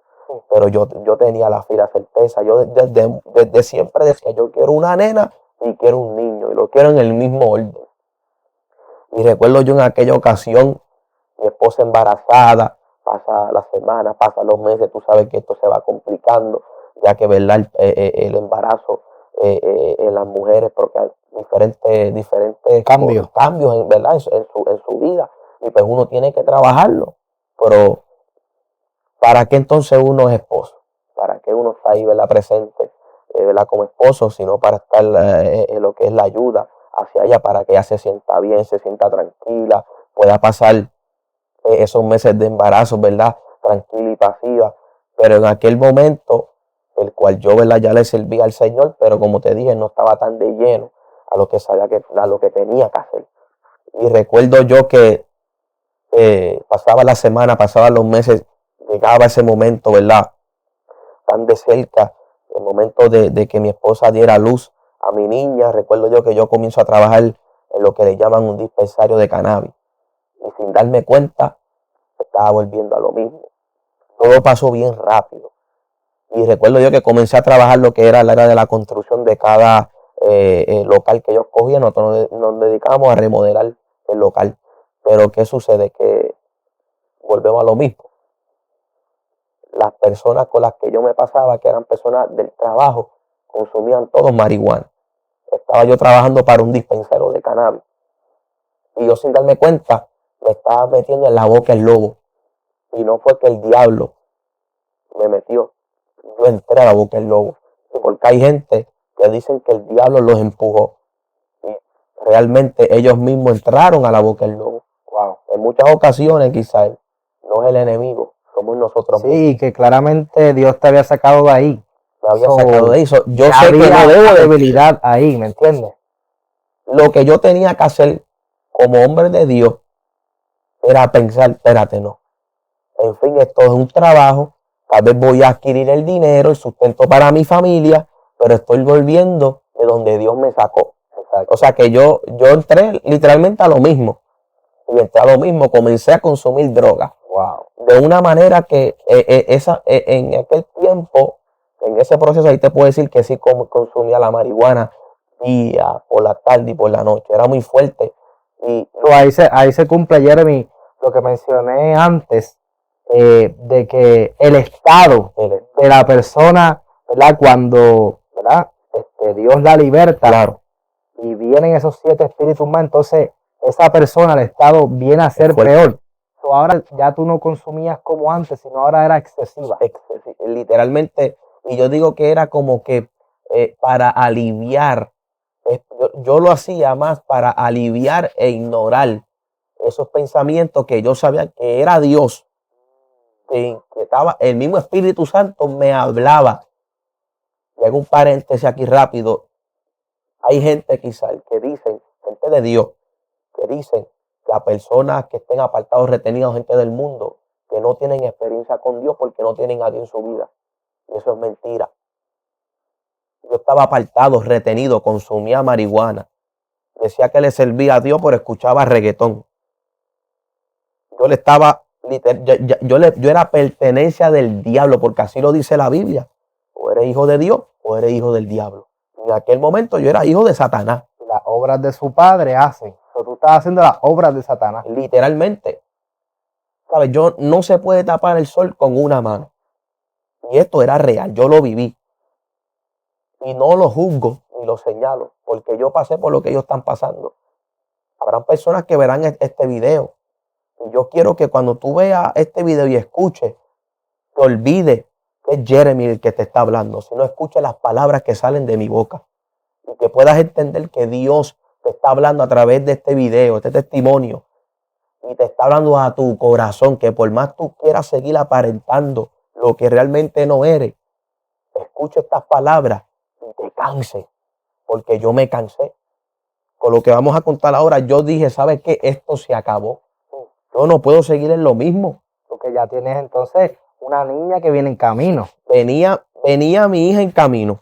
pero yo tenía la fe y la certeza. Yo desde siempre decía, yo quiero una nena y quiero un niño, y lo quiero en el mismo orden. Y recuerdo yo en aquella ocasión, mi esposa embarazada, pasa la semana, pasa los meses, tú sabes que esto se va complicando, ya que verdad el embarazo en las mujeres, porque hay diferentes
Cambios.
cambios ¿verdad? En su vida, y pues uno tiene que trabajarlo. Pero ¿para qué entonces uno es esposo? ¿Para qué uno está ahí, ¿verdad? Presente, ¿verdad? Como esposo, sino para estar en lo que es la ayuda hacia ella, para que ella se sienta bien, se sienta tranquila, pueda pasar esos meses de embarazo, ¿verdad? Tranquila y pasiva. Pero en aquel momento, el cual yo, ¿verdad? Ya le servía al Señor, pero como te dije, no estaba tan de lleno a lo que sabía a lo que tenía que hacer. Y recuerdo yo que pasaba la semana, pasaban los meses, llegaba ese momento, ¿verdad? Tan de cerca, el momento de que mi esposa diera luz a mi niña. Recuerdo yo que yo comienzo a trabajar en lo que le llaman un dispensario de cannabis. Y sin darme cuenta, estaba volviendo a lo mismo. Todo pasó bien rápido. Y recuerdo yo que comencé a trabajar lo que era el área de la construcción de cada local que ellos cogían. Nosotros nos dedicábamos a remodelar el local. Pero ¿qué sucede? Que volvemos a lo mismo. Las personas con las que yo me pasaba, que eran personas del trabajo, consumían todos marihuana. Estaba yo trabajando para un dispensario de cannabis. Y yo sin darme cuenta, me estaba metiendo en la boca el lobo. Y no fue que el diablo me metió. Yo entré a la boca del lobo. Porque hay gente que dicen que el diablo los empujó. Y realmente ellos mismos entraron a la boca del lobo. Wow. En muchas ocasiones quizás no es el enemigo, somos nosotros mismos.
Sí, que claramente Dios te había sacado de ahí.
Me había sacado de ahí. Yo
Ya
sé que
había
no debo de
debilidad ahí, ¿me entiendes?
Lo que yo tenía que hacer como hombre de Dios era pensar, espérate, no. En fin, esto es un trabajo, tal vez voy a adquirir el dinero, el sustento para mi familia, pero estoy volviendo de donde Dios me sacó. O sea que yo entré literalmente a lo mismo. Y entré a lo mismo, comencé a consumir droga. Wow. De una manera que en aquel tiempo, en ese proceso, ahí te puedo decir que sí consumía la marihuana día, por la tarde y por la noche. Era muy fuerte. Y
Ahí se cumple, Jeremy, lo que mencioné antes, de que el estado de la persona, ¿verdad? Cuando, ¿verdad? Dios la liberta,
claro,
y vienen esos 7 espíritus más, entonces esa persona, el estado viene a ser peor. So, ahora ya tú no consumías como antes, sino ahora era excesiva.
Literalmente, y yo digo que era como que para aliviar, yo lo hacía más para aliviar e ignorar esos pensamientos que yo sabía que era Dios, que estaba, el mismo Espíritu Santo me hablaba. Y hago un paréntesis aquí rápido. Hay gente quizás que dicen, gente de Dios, que dicen que a personas que estén apartados, retenidos, gente del mundo, que no tienen experiencia con Dios porque no tienen a Dios en su vida. Y eso es mentira. Yo estaba apartado, retenido, consumía marihuana. Decía que le servía a Dios, pero escuchaba reggaetón. Yo le estaba, yo era pertenencia del diablo, porque así lo dice la Biblia. O eres hijo de Dios o eres hijo del diablo. En aquel momento yo era hijo de Satanás.
Las obras de su padre hacen. Pero tú estás haciendo las obras de Satanás.
Literalmente. ¿Sabes? Yo no se puede tapar el sol con una mano. Y esto era real, yo lo viví. Y no lo juzgo ni lo señalo, porque yo pasé por lo que ellos están pasando. Habrán personas que verán este video. Y yo quiero que cuando tú veas este video y escuches, te olvides que es Jeremy el que te está hablando, sino escuche las palabras que salen de mi boca. Y que puedas entender que Dios te está hablando a través de este video, este testimonio. Y te está hablando a tu corazón, que por más tú quieras seguir aparentando lo que realmente no eres, escucha estas palabras y te canses, porque yo me cansé. Con lo que vamos a contar ahora, yo dije, ¿sabes qué? Esto se acabó. Yo no puedo seguir en lo mismo.
que ya tienes entonces una niña que viene en camino.
Venía mi hija en camino.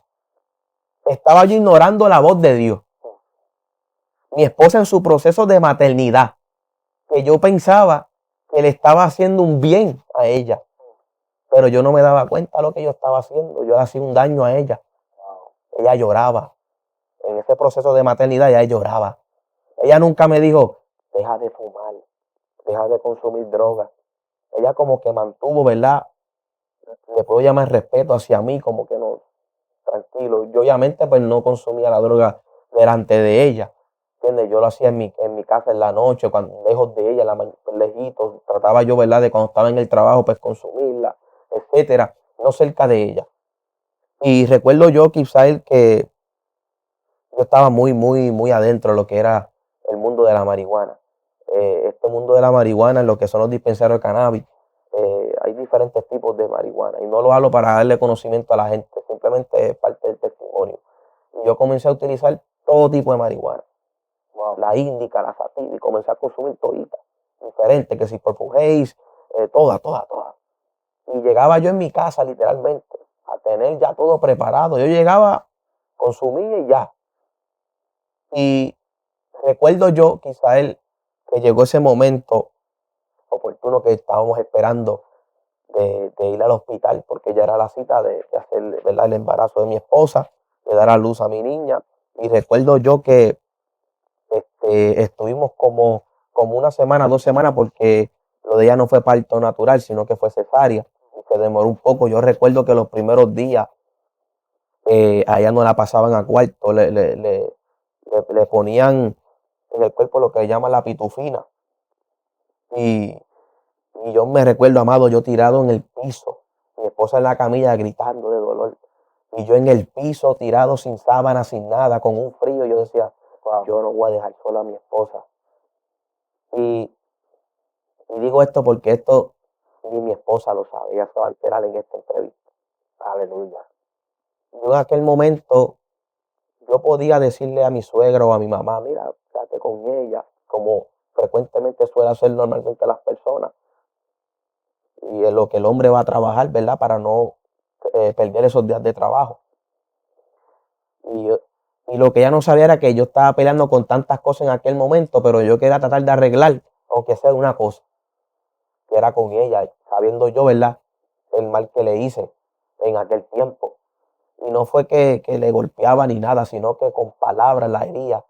Estaba yo ignorando la voz de Dios. Mi esposa en su proceso de maternidad, que yo pensaba que le estaba haciendo un bien a ella, pero yo no me daba cuenta de lo que yo estaba haciendo. Yo le hacía un daño a ella. Ella lloraba. En ese proceso de maternidad ella lloraba. Ella nunca me dijo, deja de fumar, deja de consumir drogas. Ella como que mantuvo, ¿verdad? Le puedo llamar respeto hacia mí, como que no, tranquilo. Yo obviamente pues no consumía la droga delante de ella. ¿Entiendes? Yo lo hacía en mi casa en la noche, cuando, lejos de ella, lejito. Trataba yo, ¿verdad? De cuando estaba en el trabajo, pues consumirla, etcétera. No cerca de ella. Y recuerdo yo quizás que yo estaba muy adentro de lo que era el mundo de la marihuana. Este mundo de la marihuana, en lo que son los dispensarios de cannabis, hay diferentes tipos de marihuana. Y no lo hablo para darle conocimiento a la gente, simplemente es parte del testimonio. Y yo comencé a utilizar todo tipo de marihuana. La índica, la sativa, y comencé a consumir toditas, diferentes, que si Purple Haze, todas. Y llegaba yo en mi casa, literalmente, a tener ya todo preparado. Yo llegaba, consumía y ya. Y recuerdo yo, quizá que llegó ese momento oportuno que estábamos esperando de ir al hospital, porque ya era la cita de hacer, ¿verdad?, el embarazo de mi esposa, de dar a luz a mi niña. Y recuerdo yo que estuvimos como una semana, 2 semanas, porque lo de ella no fue parto natural, sino que fue cesárea, y se demoró un poco. Yo recuerdo que los primeros días a ella no la pasaban a cuarto, le ponían en el cuerpo lo que le llaman la pitufina. Y yo me recuerdo, Amado, yo tirado en el piso, mi esposa en la camilla gritando de dolor, y yo en el piso tirado sin sábana, sin nada, con un frío. Yo decía, wow, yo no voy a dejar sola a mi esposa. Y digo esto porque esto ni mi esposa lo sabe, ella se va a enterar en esta entrevista. Aleluya. Yo en aquel momento, yo podía decirle a mi suegro o a mi mamá, mira, quédate con ella, como frecuentemente suele hacer normalmente las personas. Y es lo que el hombre va a trabajar, ¿verdad? Para no perder esos días de trabajo. Y lo que ella no sabía era que yo estaba peleando con tantas cosas en aquel momento, pero yo quería tratar de arreglar, aunque sea una cosa, que era con ella, sabiendo yo, ¿verdad?, el mal que le hice en aquel tiempo. Y no fue que le golpeaba ni nada, sino que con palabras la hería,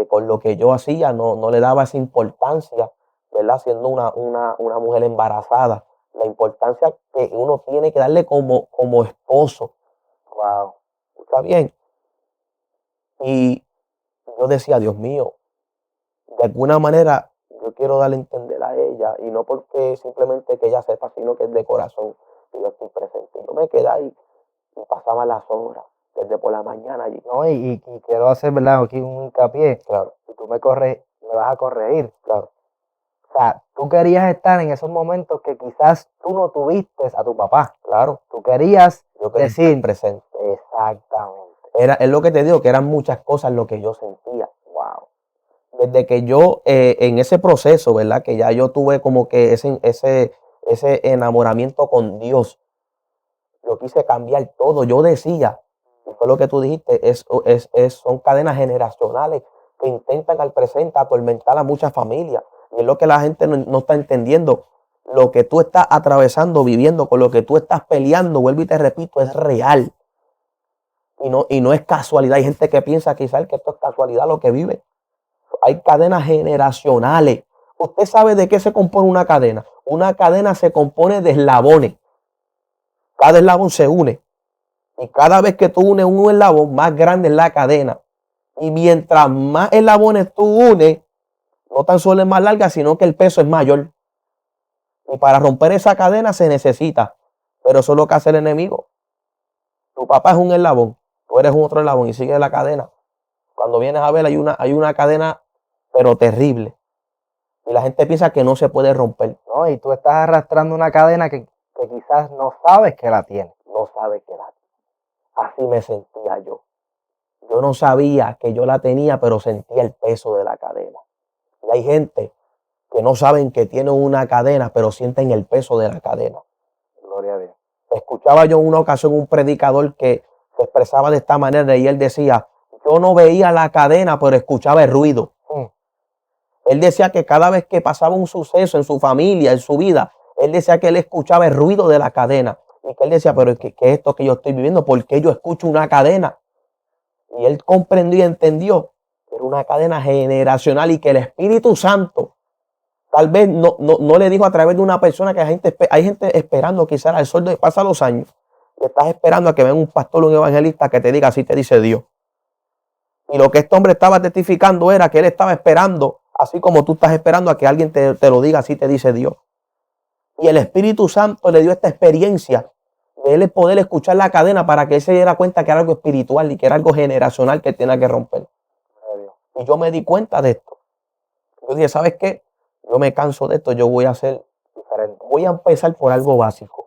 con lo que yo hacía, no le daba esa importancia, ¿verdad?, siendo una mujer embarazada, la importancia que uno tiene que darle como esposo. Wow, está bien. Y yo decía, Dios mío, de alguna manera yo quiero darle a entender a ella, y no porque simplemente que ella sepa, sino que es de corazón, y yo estoy presente. Yo me quedé ahí y pasaba las horas, desde por la mañana allí.
No, y quiero hacer, ¿verdad?, aquí un hincapié.
Claro,
Si tú me vas a corregir.
claro,
O sea, tú querías estar en esos momentos que quizás tú no tuviste a tu papá.
claro.
Tú querías
Yo quería estar
decir,
presente.
exactamente.
Es lo que te digo, que eran muchas cosas lo que yo sentía.
Wow.
Desde que yo, en ese proceso, ¿verdad?, que ya yo tuve como que ese enamoramiento con Dios, yo quise cambiar todo. Yo decía, y fue lo que tú dijiste, son cadenas generacionales que intentan al presente atormentar a muchas familias. Y es lo que la gente no está entendiendo. Lo que tú estás atravesando, viviendo, con lo que tú estás peleando, vuelvo y te repito, es real. Y no es casualidad. Hay gente que piensa quizás que esto es casualidad lo que vive. Hay cadenas generacionales. ¿Usted sabe de qué se compone una cadena? Una cadena se compone de eslabones. Cada eslabón se une. Y cada vez que tú unes un eslabón, más grande es la cadena. Y mientras más eslabones tú unes, no tan solo es más larga, sino que el peso es mayor. Y para romper esa cadena se necesita. Pero eso es lo que hace el enemigo. Tu papá es un eslabón, tú eres un otro eslabón y sigue la cadena. Cuando vienes a ver, hay una cadena, pero terrible. Y la gente piensa que no se puede romper.
¿No? Y tú estás arrastrando una cadena que quizás no sabes que la tienes.
No sabe qué edad. Así me sentía yo. Yo no sabía que yo la tenía, pero sentía el peso de la cadena. Y hay gente que no saben que tienen una cadena, pero sienten el peso de la cadena.
Gloria a Dios.
Escuchaba yo en una ocasión un predicador que se expresaba de esta manera y él decía, yo no veía la cadena, pero escuchaba el ruido. Él decía que cada vez que pasaba un suceso en su familia, en su vida, él decía que él escuchaba el ruido de la cadena. Y que él decía, pero ¿qué es esto que yo estoy viviendo? ¿Por qué yo escucho una cadena? Y él comprendió y entendió que era una cadena generacional y que el Espíritu Santo tal vez no le dijo a través de una persona que hay gente esperando quizás al sol de pasan los años. Y estás esperando a que venga un pastor o un evangelista que te diga, así te dice Dios. Y lo que este hombre estaba testificando era que él estaba esperando, así como tú estás esperando a que alguien te lo diga, así te dice Dios. Y el Espíritu Santo le dio esta experiencia de él poder escuchar la cadena para que él se diera cuenta que era algo espiritual y que era algo generacional que tenía que romper. Y yo me di cuenta de esto. Yo dije, ¿sabes qué? Yo me canso de esto, yo voy a hacer diferente. Voy a empezar por algo básico.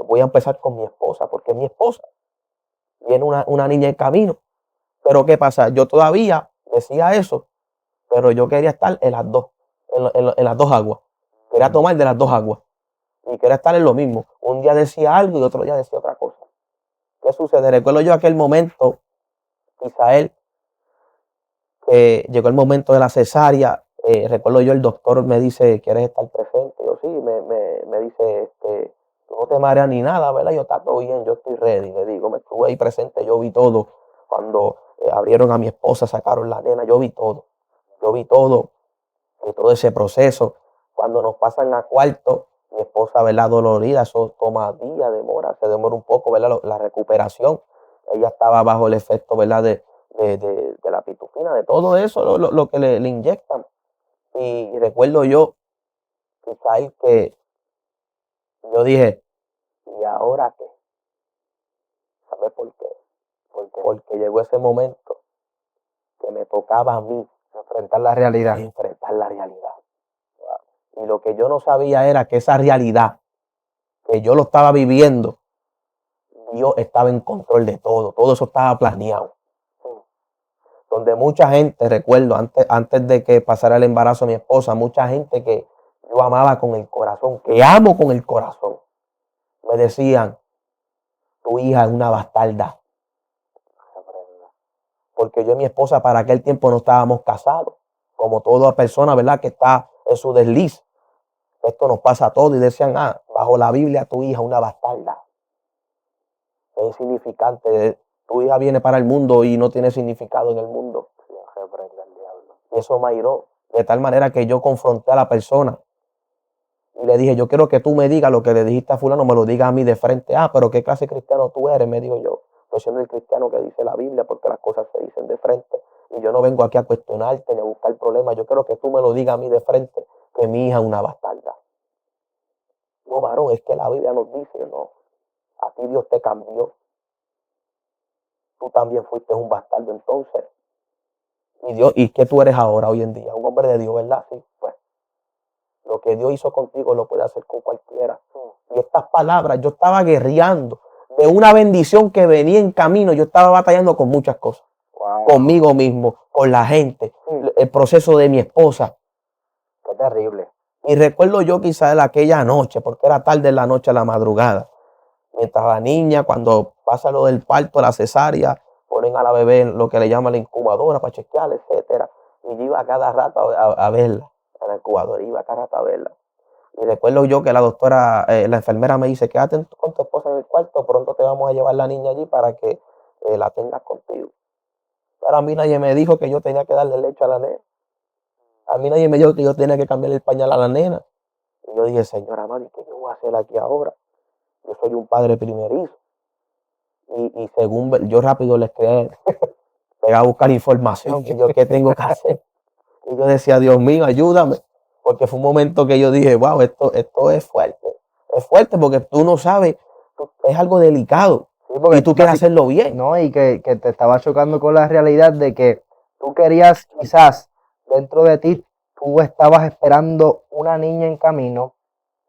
Voy a empezar con mi esposa, porque mi esposa viene una niña en camino. Pero ¿qué pasa? Yo todavía decía eso, pero yo quería estar en las dos, en las dos aguas. Quería tomar de las dos aguas. Y quería estar en lo mismo. Un día decía algo y otro día decía otra cosa. ¿Qué sucede? Recuerdo yo aquel momento, Isael, que llegó el momento de la cesárea. Recuerdo yo, el doctor me dice, ¿quieres estar presente? Yo sí, me dice, tú no te mareas ni nada, ¿verdad? Yo, está todo bien, yo estoy ready. Le digo, me estuve ahí presente, yo vi todo. Cuando abrieron a mi esposa, sacaron la nena, yo vi todo. Yo vi todo, todo ese proceso. Cuando nos pasan a cuarto, mi esposa, ¿verdad? Dolorida, eso toma días, se demora un poco, ¿verdad? La recuperación. Ella estaba bajo el efecto, ¿verdad? De la pitufina, de todo eso, lo que le inyectan. Y recuerdo yo, Isaí, que yo dije, ¿y ahora qué? ¿Sabes por qué? Porque llegó ese momento que me tocaba a mí
Enfrentar la realidad.
enfrentar la realidad. Y lo que yo no sabía era que esa realidad, que yo lo estaba viviendo, Dios estaba en control de todo. Todo eso estaba planeado. Donde mucha gente, recuerdo, antes de que pasara el embarazo de mi esposa, mucha gente que yo amaba con el corazón, que amo con el corazón, me decían, tu hija es una bastarda. Porque yo y mi esposa para aquel tiempo no estábamos casados, como toda persona, ¿verdad?, que está en su desliz. Esto nos pasa a todos y decían, bajo la Biblia tu hija es una bastarda. Es insignificante. Tu hija viene para el mundo y no tiene significado en el mundo. Y eso me airó. De tal manera que yo confronté a la persona y le dije, yo quiero que tú me digas lo que le dijiste a fulano, me lo digas a mí de frente. Pero ¿qué clase de cristiano tú eres? Me digo yo. Estoy siendo el cristiano que dice la Biblia porque las cosas se dicen de frente. Y yo no vengo aquí a cuestionarte ni a buscar problemas. Yo quiero que tú me lo digas a mí de frente, que mi hija es una bastarda. No, varón, es que la Biblia nos dice, no. A ti Dios te cambió. Tú también fuiste un bastardo entonces. ¿Y qué tú eres ahora, hoy en día? Un hombre de Dios, ¿verdad? Sí, pues. Lo que Dios hizo contigo lo puede hacer con cualquiera. Y estas palabras, yo estaba guerreando de una bendición que venía en camino. Yo estaba batallando con muchas cosas. Wow. Conmigo mismo, con la gente, el proceso de mi esposa.
Qué terrible.
Y recuerdo yo quizás aquella noche, porque era tarde en la noche, a la madrugada. Mientras la niña, cuando pasa lo del parto, la cesárea, ponen a la bebé en lo que le llaman la incubadora para chequear, etcétera. Y yo iba a cada rato a verla, a la incubadora, iba a cada rato a verla. Y recuerdo yo que la doctora, la enfermera me dice, quédate con tu esposa en el cuarto, pronto te vamos a llevar la niña allí para que la tengas contigo. Pero a mí nadie me dijo que yo tenía que darle leche a la nena. A mí nadie me dijo que yo tenía que cambiarle el pañal a la nena. Y yo dije, señora madre, ¿qué yo voy a hacer aquí ahora? Yo soy un padre primerizo. Y según yo rápido les quedé a buscar información, que yo qué tengo que hacer. Y yo decía, Dios mío, ayúdame. Porque fue un momento que yo dije, wow, esto es fuerte. Es fuerte porque tú no sabes, es algo delicado.
Sí, porque
y tú quieres hacerlo bien.
No, y que te estaba chocando con la realidad de que tú querías, quizás, dentro de ti, tú estabas esperando una niña en camino,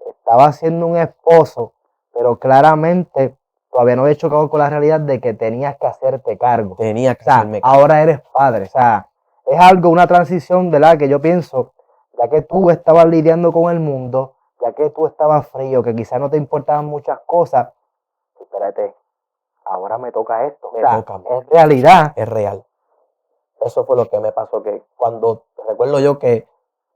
estabas siendo un esposo, pero claramente todavía no había chocado con la realidad de que tenías que hacerte cargo.
Tenía que hacerme cargo.
Ahora eres padre. O sea, es algo, una transición de la que yo pienso ya que tú estabas lidiando con el mundo, ya que tú estabas frío, que quizás no te importaban muchas cosas, espérate, ahora me toca esto.
Me
O sea,
toca a mí.
es realidad.
Es real. Eso fue lo que me pasó, que cuando recuerdo yo que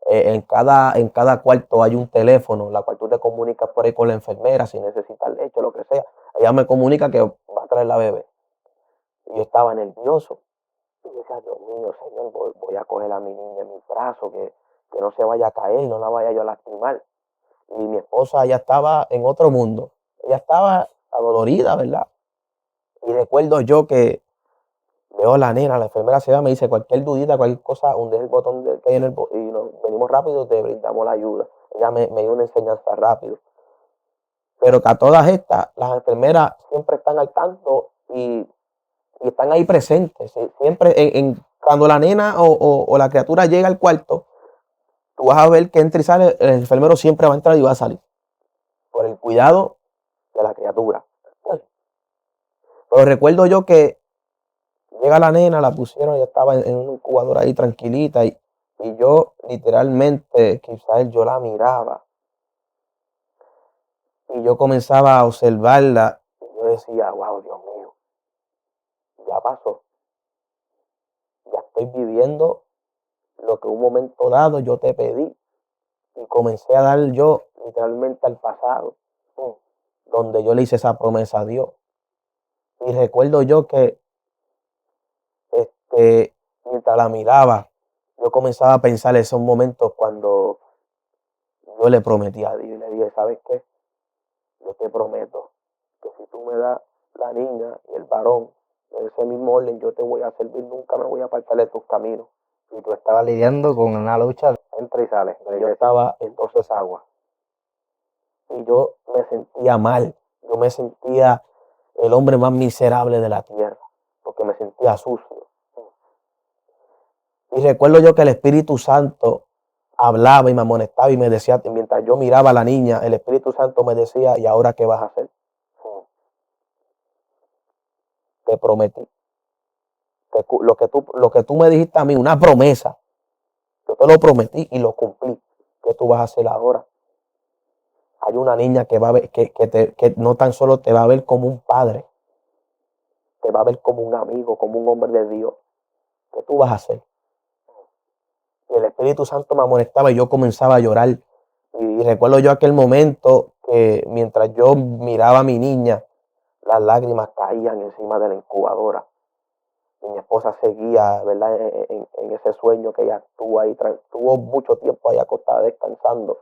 en cada cuarto hay un teléfono, la cual tú te comunicas por ahí con la enfermera si necesitas leche, lo que sea. Ella me comunica que va a traer la bebé. Y yo estaba nervioso. Y yo decía, Dios mío, Señor, voy a coger a mi niña en mis brazos, que no se vaya a caer, no la vaya yo a lastimar. Y mi esposa ya estaba en otro mundo. Ella estaba adolorida, ¿verdad? Y recuerdo yo que veo a la nena, la enfermera se va, me dice cualquier dudita, cualquier cosa, hunde el botón que hay en y nos venimos rápido, te brindamos la ayuda. Ella me dio una enseñanza rápido. Pero que a todas estas, las enfermeras siempre están al tanto y están ahí presentes. Siempre, cuando la nena o la criatura llega al cuarto, tú vas a ver que entra y sale, el enfermero siempre va a entrar y va a salir. Por el cuidado de la criatura. Pero recuerdo yo que llega la nena, la pusieron, ella estaba en un incubador ahí tranquilita y yo literalmente, quizás yo la miraba y yo comenzaba a observarla y yo decía, wow, Dios mío, ya pasó, ya estoy viviendo lo que un momento dado yo te pedí y comencé a dar yo literalmente al pasado, donde yo le hice esa promesa a Dios. Y recuerdo yo que mientras la miraba, yo comenzaba a pensar en esos momentos cuando yo le prometí a Dios y le dije, ¿sabes qué? Yo te prometo que si tú me das la niña y el varón en ese mismo orden, yo te voy a servir, nunca me voy a apartar de tus caminos.
Y tú estabas lidiando con una lucha, entra y sale.
Yo estaba en todas esas aguas y yo me sentía mal, yo me sentía el hombre más miserable de la tierra, porque me sentía sucio. Y recuerdo yo que el Espíritu Santo hablaba y me amonestaba y me decía, mientras yo miraba a la niña, el Espíritu Santo me decía, ¿y ahora qué vas a hacer? Te prometí. Lo que tú me dijiste a mí, una promesa, yo te lo prometí y lo cumplí. ¿Qué tú vas a hacer ahora? Hay una niña que va a ver, que no tan solo te va a ver como un padre, te va a ver como un amigo, como un hombre de Dios. ¿Qué tú vas a hacer? Y el Espíritu Santo me amonestaba y yo comenzaba a llorar. Y recuerdo yo aquel momento que mientras yo miraba a mi niña, las lágrimas caían encima de la incubadora. Y mi esposa seguía, ¿verdad? En ese sueño que ella estuvo ahí, tuvo mucho tiempo ahí acostada descansando.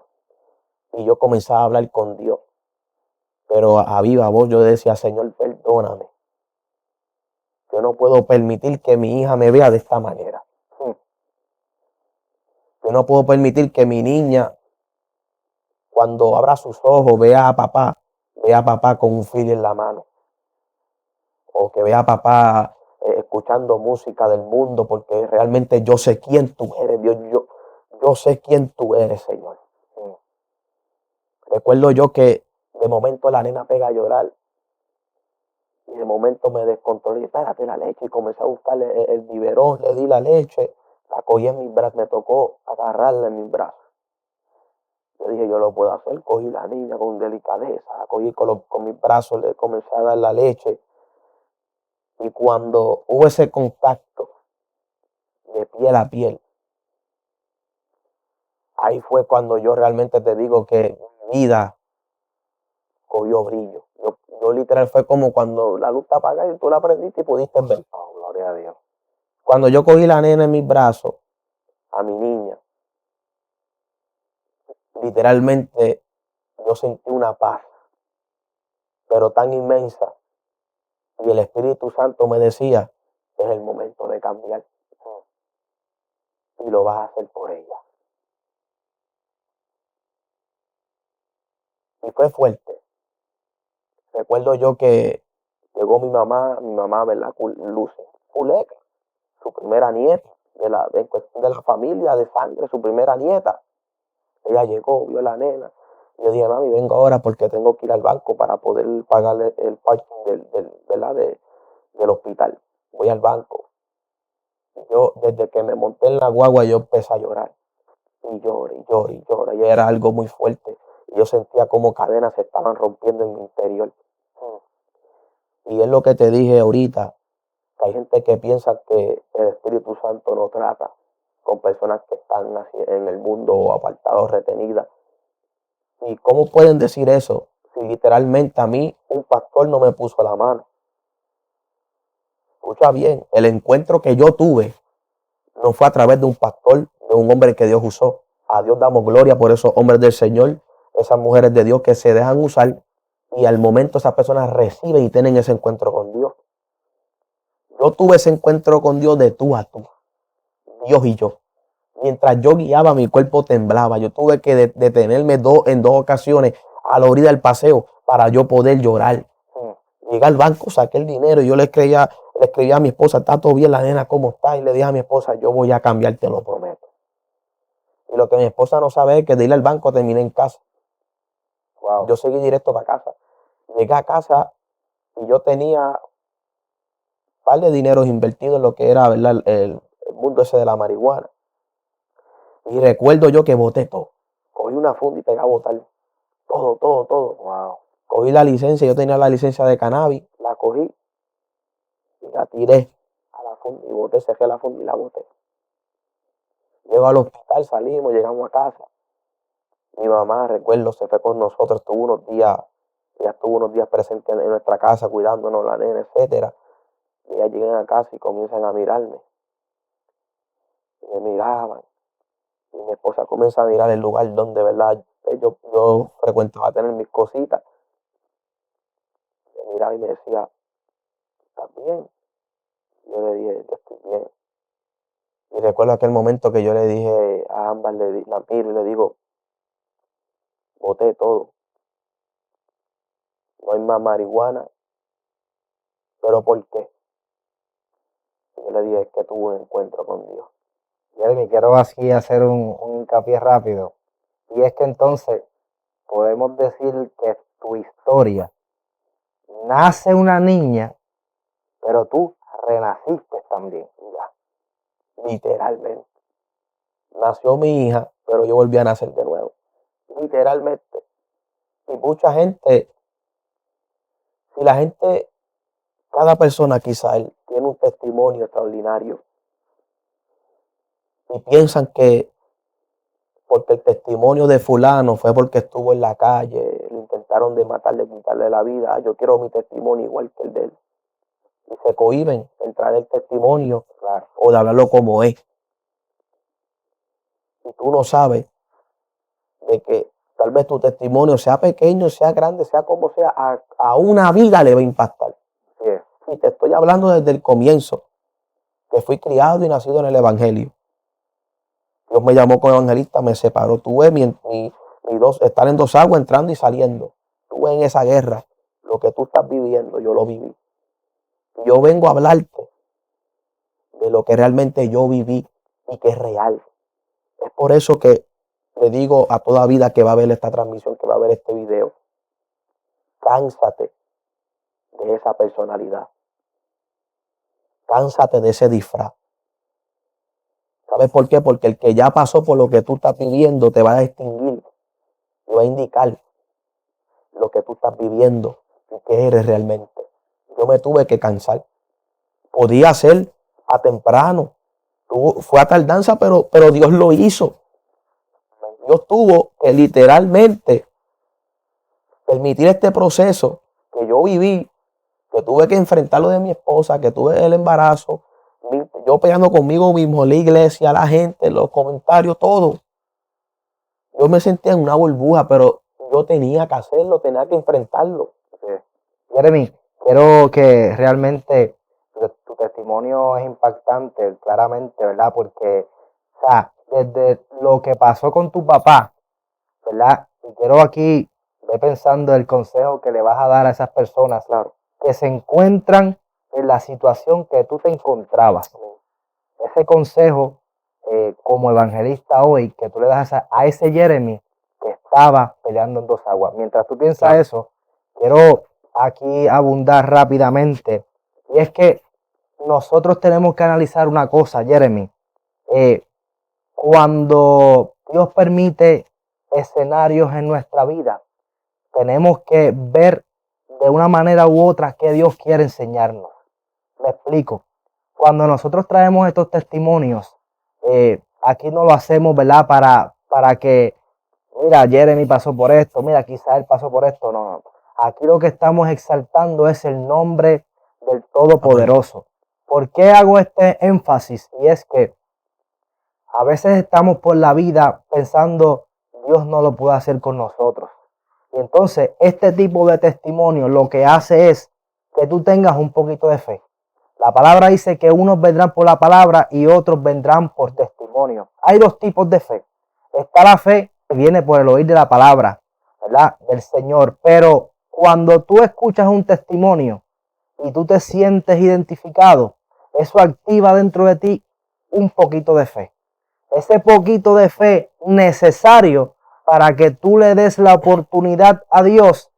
Y yo comenzaba a hablar con Dios. Pero a viva voz yo decía, Señor, perdóname. Yo no puedo permitir que mi hija me vea de esta manera. Yo no puedo permitir que mi niña, cuando abra sus ojos, vea a papá con un fil en la mano. O que vea a papá escuchando música del mundo, porque realmente yo sé quién tú eres, Dios. Yo sé quién tú eres, Señor. Recuerdo yo que de momento la nena pega a llorar. Y de momento me descontrolé, espérate la leche, y comencé a buscarle el biberón, le di la leche, la cogí en mis brazos, me tocó agarrarla en mis brazos. Yo dije, yo lo puedo hacer, cogí la niña con delicadeza, la cogí con mis brazos, le comencé a dar la leche. Y cuando hubo ese contacto de piel a piel, ahí fue cuando yo realmente te digo que mi vida cogió brillo. Yo literal fue como cuando la luz te apaga y tú la prendiste y pudiste ver. Oh, gloria a Dios. Cuando yo cogí la nena en mis brazos, a mi niña, literalmente yo sentí una paz, pero tan inmensa. Y el Espíritu Santo me decía, es el momento de cambiar. Y lo vas a hacer por ella. Y fue fuerte. Recuerdo yo que llegó mi mamá, ¿verdad? Luce, Culeca, su primera nieta, en cuestión de la familia, de sangre, su primera nieta. Ella llegó, vio a la nena. Yo dije, mami, vengo ahora porque tengo que ir al banco para poder pagarle el parking ¿verdad? Del hospital. Voy al banco. Yo, desde que me monté en la guagua, yo empecé a llorar. y llora y llora y llora. Y era algo muy fuerte. Y yo sentía como cadenas se estaban rompiendo en mi interior. Y es lo que te dije ahorita, que hay gente que piensa que el Espíritu Santo no trata con personas que están así en el mundo o apartados, retenidas. ¿Y cómo pueden decir eso? Si literalmente a mí un pastor no me puso la mano. Escucha bien, el encuentro que yo tuve no fue a través de un pastor, de un hombre que Dios usó. A Dios damos gloria por esos hombres del Señor, esas mujeres de Dios que se dejan usar y al momento esas personas reciben y tienen ese encuentro con Dios. Yo tuve ese encuentro con Dios de tú a tú, Dios y yo. Mientras yo guiaba, mi cuerpo temblaba. Yo tuve que detenerme en dos ocasiones a la orilla del paseo para yo poder llorar. Llegué al banco, saqué el dinero y yo le escribía a mi esposa, ¿está todo bien la nena? ¿Cómo está? Y le dije a mi esposa, yo voy a cambiar, te lo prometo. Y lo que mi esposa no sabe es que de ir al banco terminé en casa. Wow. Yo seguí directo para casa. Llegué a casa y yo tenía un par de dineros invertidos en lo que era, ¿verdad?, el mundo ese de la marihuana. Y recuerdo yo que boté todo. Cogí una funda y pegué a botar todo. Wow. Cogí la licencia, yo tenía la licencia de cannabis, la cogí y la tiré a la funda y boté, cerré la funda y la boté. Llego al hospital, salimos, llegamos a casa. Mi mamá, recuerdo, se fue con nosotros, ella estuvo unos días presente en nuestra casa, cuidándonos, la nena, etcétera. Y ella llegan a casa y comienzan a mirarme. Y me miraban. Y mi esposa comienza a mirar el lugar donde, ¿verdad?, yo frecuentaba tener mis cositas. Me miraba y me decía, ¿estás bien? Y yo le dije, yo estoy bien. Y recuerdo aquel momento que yo le dije a Ámbar, la miro y le digo, boté todo. No hay más marihuana. ¿Pero por qué? Y yo le dije, es que tuve un encuentro con Dios.
Jeremy, quiero aquí hacer un hincapié rápido. Y es que entonces podemos decir que tu historia nace una niña, pero tú renaciste también.
Ya, literalmente. Nació mi hija, pero yo volví a nacer de nuevo. Literalmente. Y mucha gente, si la gente, cada persona quizá tiene un testimonio extraordinario y piensan que porque el testimonio de fulano fue porque estuvo en la calle, lo intentaron de matarle, quitarle la vida, yo quiero mi testimonio igual que el de él. Y se cohíben en traer el testimonio, claro, o de hablarlo como es. Y tú no sabes de que tal vez tu testimonio sea pequeño, sea grande, sea como sea, a una vida le va a impactar. Y te estoy hablando desde el comienzo, que fui criado y nacido en el Evangelio. Dios me llamó como evangelista, me separó. Tuve estar en dos aguas, entrando y saliendo. Tuve en esa guerra. Lo que tú estás viviendo, yo lo viví. Yo vengo a hablarte de lo que realmente yo viví y que es real. Es por eso que le digo a toda vida que va a ver esta transmisión, que va a ver este video, cánsate de esa personalidad. Cánsate de ese disfraz. ¿Sabes por qué? Porque el que ya pasó por lo que tú estás viviendo te va a distinguir, te va a indicar lo que tú estás viviendo y qué eres realmente. Yo me tuve que cansar. Podía ser a temprano, fue a tardanza, pero Dios lo hizo. Dios tuvo que literalmente permitir este proceso que yo viví, que tuve que enfrentarlo de mi esposa, que tuve el embarazo, yo peleando conmigo mismo, la iglesia, la gente, los comentarios, todo. Yo me sentía en una burbuja, pero yo tenía que hacerlo, tenía que enfrentarlo.
Jeremy, quiero que realmente tu testimonio es impactante, claramente, ¿verdad? Porque, o sea, desde lo que pasó con tu papá, ¿verdad? Y quiero aquí, ve pensando el consejo que le vas a dar a esas personas, claro, que se encuentran en la situación que tú te encontrabas. Ese consejo, como evangelista hoy, que tú le das a ese Jeremy que estaba peleando en dos aguas. Mientras tú piensas, claro, eso, quiero aquí abundar rápidamente. Y es que nosotros tenemos que analizar una cosa, Jeremy. Cuando Dios permite escenarios en nuestra vida, tenemos que ver de una manera u otra qué Dios quiere enseñarnos. Me explico. Cuando nosotros traemos estos testimonios, aquí no lo hacemos, ¿verdad? Para que, mira, Jeremy pasó por esto, mira, quizá él pasó por esto. No, no. Aquí lo que estamos exaltando es el nombre del Todopoderoso. ¿Por qué hago este énfasis? Y es que a veces estamos por la vida pensando, Dios no lo puede hacer con nosotros. Y entonces este tipo de testimonio lo que hace es que tú tengas un poquito de fe. La palabra dice que unos vendrán por la palabra y otros vendrán por testimonio. Hay dos tipos de fe. Está la fe que viene por el oír de la palabra, ¿verdad? Del Señor. Pero cuando tú escuchas un testimonio y tú te sientes identificado, eso activa dentro de ti un poquito de fe. Ese poquito de fe necesario para que tú le des la oportunidad a Dios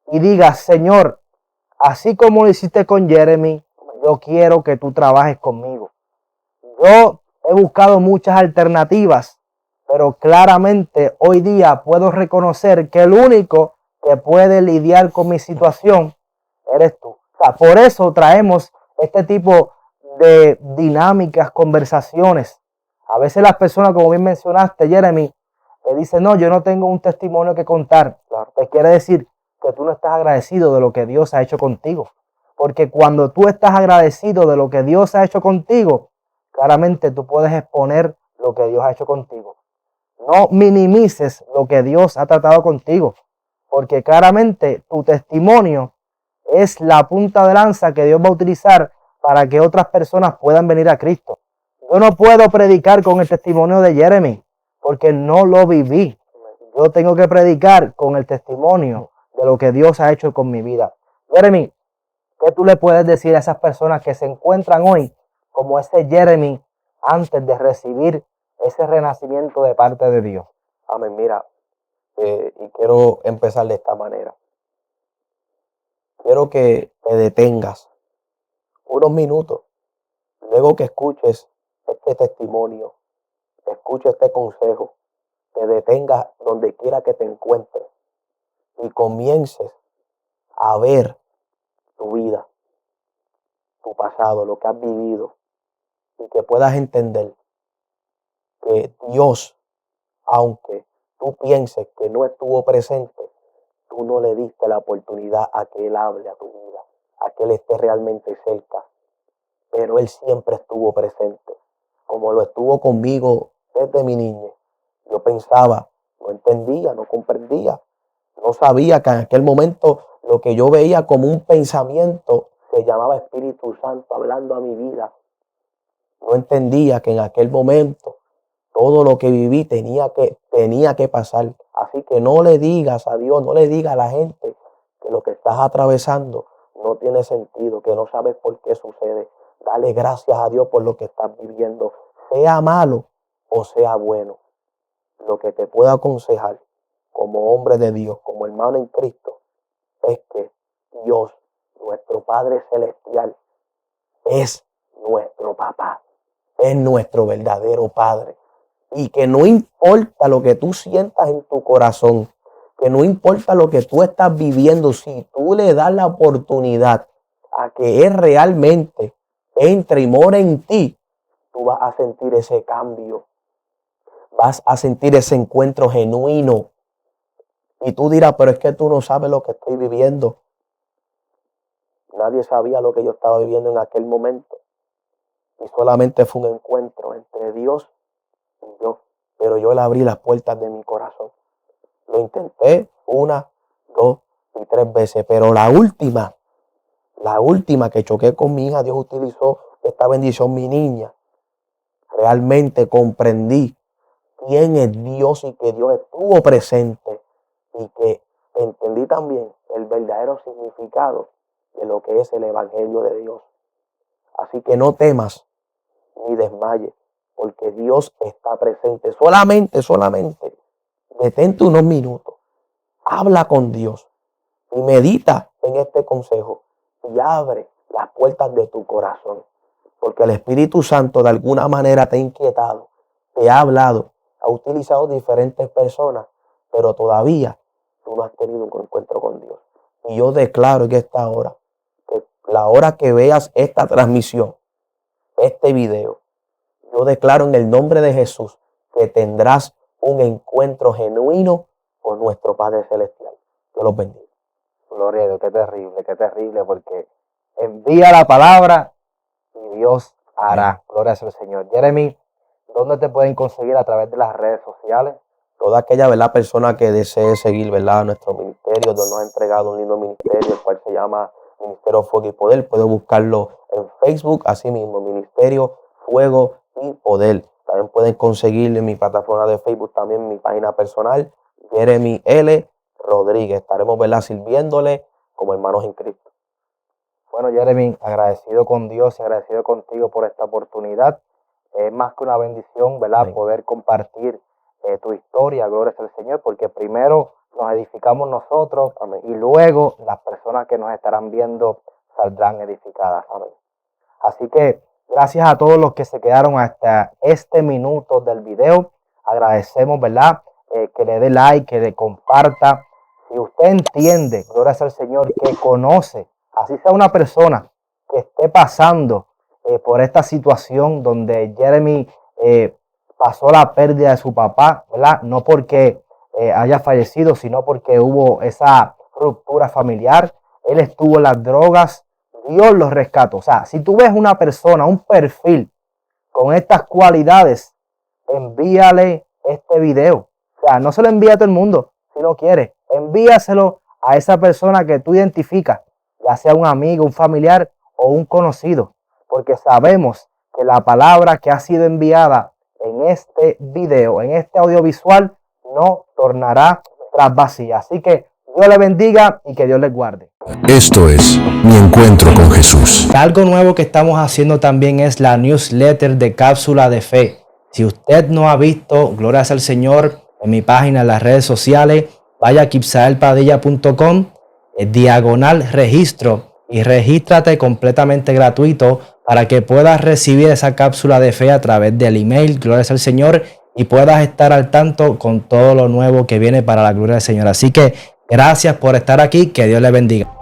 y digas, Señor, así como lo hiciste con Jeremy, yo quiero que tú trabajes conmigo. Yo he buscado muchas alternativas, pero claramente hoy día puedo reconocer que el único que puede lidiar con mi situación eres tú. O sea, por eso traemos este tipo de dinámicas, conversaciones. A veces las personas, como bien mencionaste, Jeremy, dicen, no, yo no tengo un testimonio que contar. Claro, te quiere decir que tú no estás agradecido de lo que Dios ha hecho contigo. Porque cuando tú estás agradecido de lo que Dios ha hecho contigo, claramente tú puedes exponer lo que Dios ha hecho contigo. No minimices lo que Dios ha tratado contigo, porque claramente tu testimonio es la punta de lanza que Dios va a utilizar para que otras personas puedan venir a Cristo. Yo no puedo predicar con el testimonio de Jeremy, porque no lo viví. Yo tengo que predicar con el testimonio de lo que Dios ha hecho con mi vida. Jeremy, ¿qué tú le puedes decir a esas personas que se encuentran hoy como ese Jeremy antes de recibir ese renacimiento de parte de Dios?
Amén. Mira, y quiero empezar de esta manera. Quiero que te detengas unos minutos, luego que escuches este testimonio, escuches este consejo, te detengas donde quiera que te encuentres y comiences a ver tu vida, tu pasado, lo que has vivido, y que puedas entender que Dios, aunque tú pienses que no estuvo presente, tú no le diste la oportunidad a que Él hable a tu vida, a que Él esté realmente cerca. Pero Él siempre estuvo presente, como lo estuvo conmigo desde mi niñez. Yo pensaba, no entendía, no comprendía, no sabía que en aquel momento lo que yo veía como un pensamiento se llamaba Espíritu Santo hablando a mi vida. No entendía que en aquel momento todo lo que viví tenía que pasar. Así que no le digas a Dios, no le digas a la gente que lo que estás atravesando no tiene sentido, que no sabes por qué sucede. Dale gracias a Dios por lo que estás viviendo, sea malo o sea bueno. Lo que te puedo aconsejar como hombre de Dios, como hermano en Cristo, es que Dios, nuestro Padre Celestial, es nuestro papá, es nuestro verdadero Padre. Y que no importa lo que tú sientas en tu corazón, que no importa lo que tú estás viviendo, si tú le das la oportunidad a que Él realmente entre y more en ti, tú vas a sentir ese cambio, vas a sentir ese encuentro genuino. Y tú dirás, pero es que tú no sabes lo que estoy viviendo. Nadie sabía lo que yo estaba viviendo en aquel momento. Y solamente fue un encuentro entre Dios y yo. Pero yo le abrí las puertas de mi corazón. Lo intenté 1, 2 y 3 veces. Pero la última que choqué con mi hija, Dios utilizó esta bendición, mi niña. Realmente comprendí quién es Dios y que Dios estuvo presente. Y que entendí también el verdadero significado de lo que es el Evangelio de Dios. Así que no temas ni desmayes, porque Dios está presente. Solamente detente unos minutos, habla con Dios y medita en este consejo y abre las puertas de tu corazón, porque el Espíritu Santo de alguna manera te ha inquietado, te ha hablado ha utilizado diferentes personas, pero todavía tú no has tenido un encuentro con Dios. Y yo declaro en esta hora, que la hora que veas esta transmisión, este video, yo declaro en el nombre de Jesús que tendrás un encuentro genuino con nuestro Padre Celestial. Dios los bendiga.
Gloria a Dios, qué terrible, porque envía la palabra y Dios hará. Gloria al Señor. Jeremy, ¿dónde te pueden conseguir? A través de las redes sociales.
Toda aquella, ¿verdad?, persona que desee seguir, ¿verdad?, nuestro ministerio, Dios nos ha entregado un lindo ministerio, el cual se llama Ministerio Fuego y Poder. Puede buscarlo en Facebook, así mismo, Ministerio Fuego y Poder. También pueden conseguirlo en mi plataforma de Facebook, también en mi página personal, Jeremy L. Rodríguez. Estaremos, ¿verdad?, sirviéndole como hermanos en Cristo.
Bueno, Jeremy, agradecido con Dios y agradecido contigo por esta oportunidad. Es más que una bendición, ¿verdad?,
Amén.
poder compartir tu historia, gloria al Señor, porque primero nos edificamos nosotros. Amén. Y luego las personas que nos estarán viendo saldrán edificadas. Amén. Así que gracias a todos los que se quedaron hasta este minuto del video. Agradecemos, ¿verdad?, que le dé like, que le comparta. Si usted entiende, gloria al Señor, que conoce, así sea una persona que esté pasando por esta situación donde Jeremy pasó la pérdida de su papá, ¿verdad? No porque haya fallecido, sino porque hubo esa ruptura familiar. Él estuvo en las drogas, Dios lo rescató. O sea, si tú ves una persona, un perfil con estas cualidades, envíale este video. O sea, no se lo envía a todo el mundo, si no quiere. Envíaselo a esa persona que tú identificas, ya sea un amigo, un familiar o un conocido, porque sabemos que la palabra que ha sido enviada en este video, en este audiovisual, no tornará tras vacía. Así que Dios le bendiga y que Dios les guarde.
Esto es Mi Encuentro con Jesús.
Algo nuevo que estamos haciendo también es la newsletter de Cápsula de Fe. Si usted no ha visto, gloria al Señor, en mi página, en las redes sociales, vaya a kibsaelpadilla.com, diagonal registro, y regístrate completamente gratuito para que puedas recibir esa cápsula de fe a través del email, gloria al Señor, y puedas estar al tanto con todo lo nuevo que viene para la gloria del Señor. Así que gracias por estar aquí, que Dios le bendiga.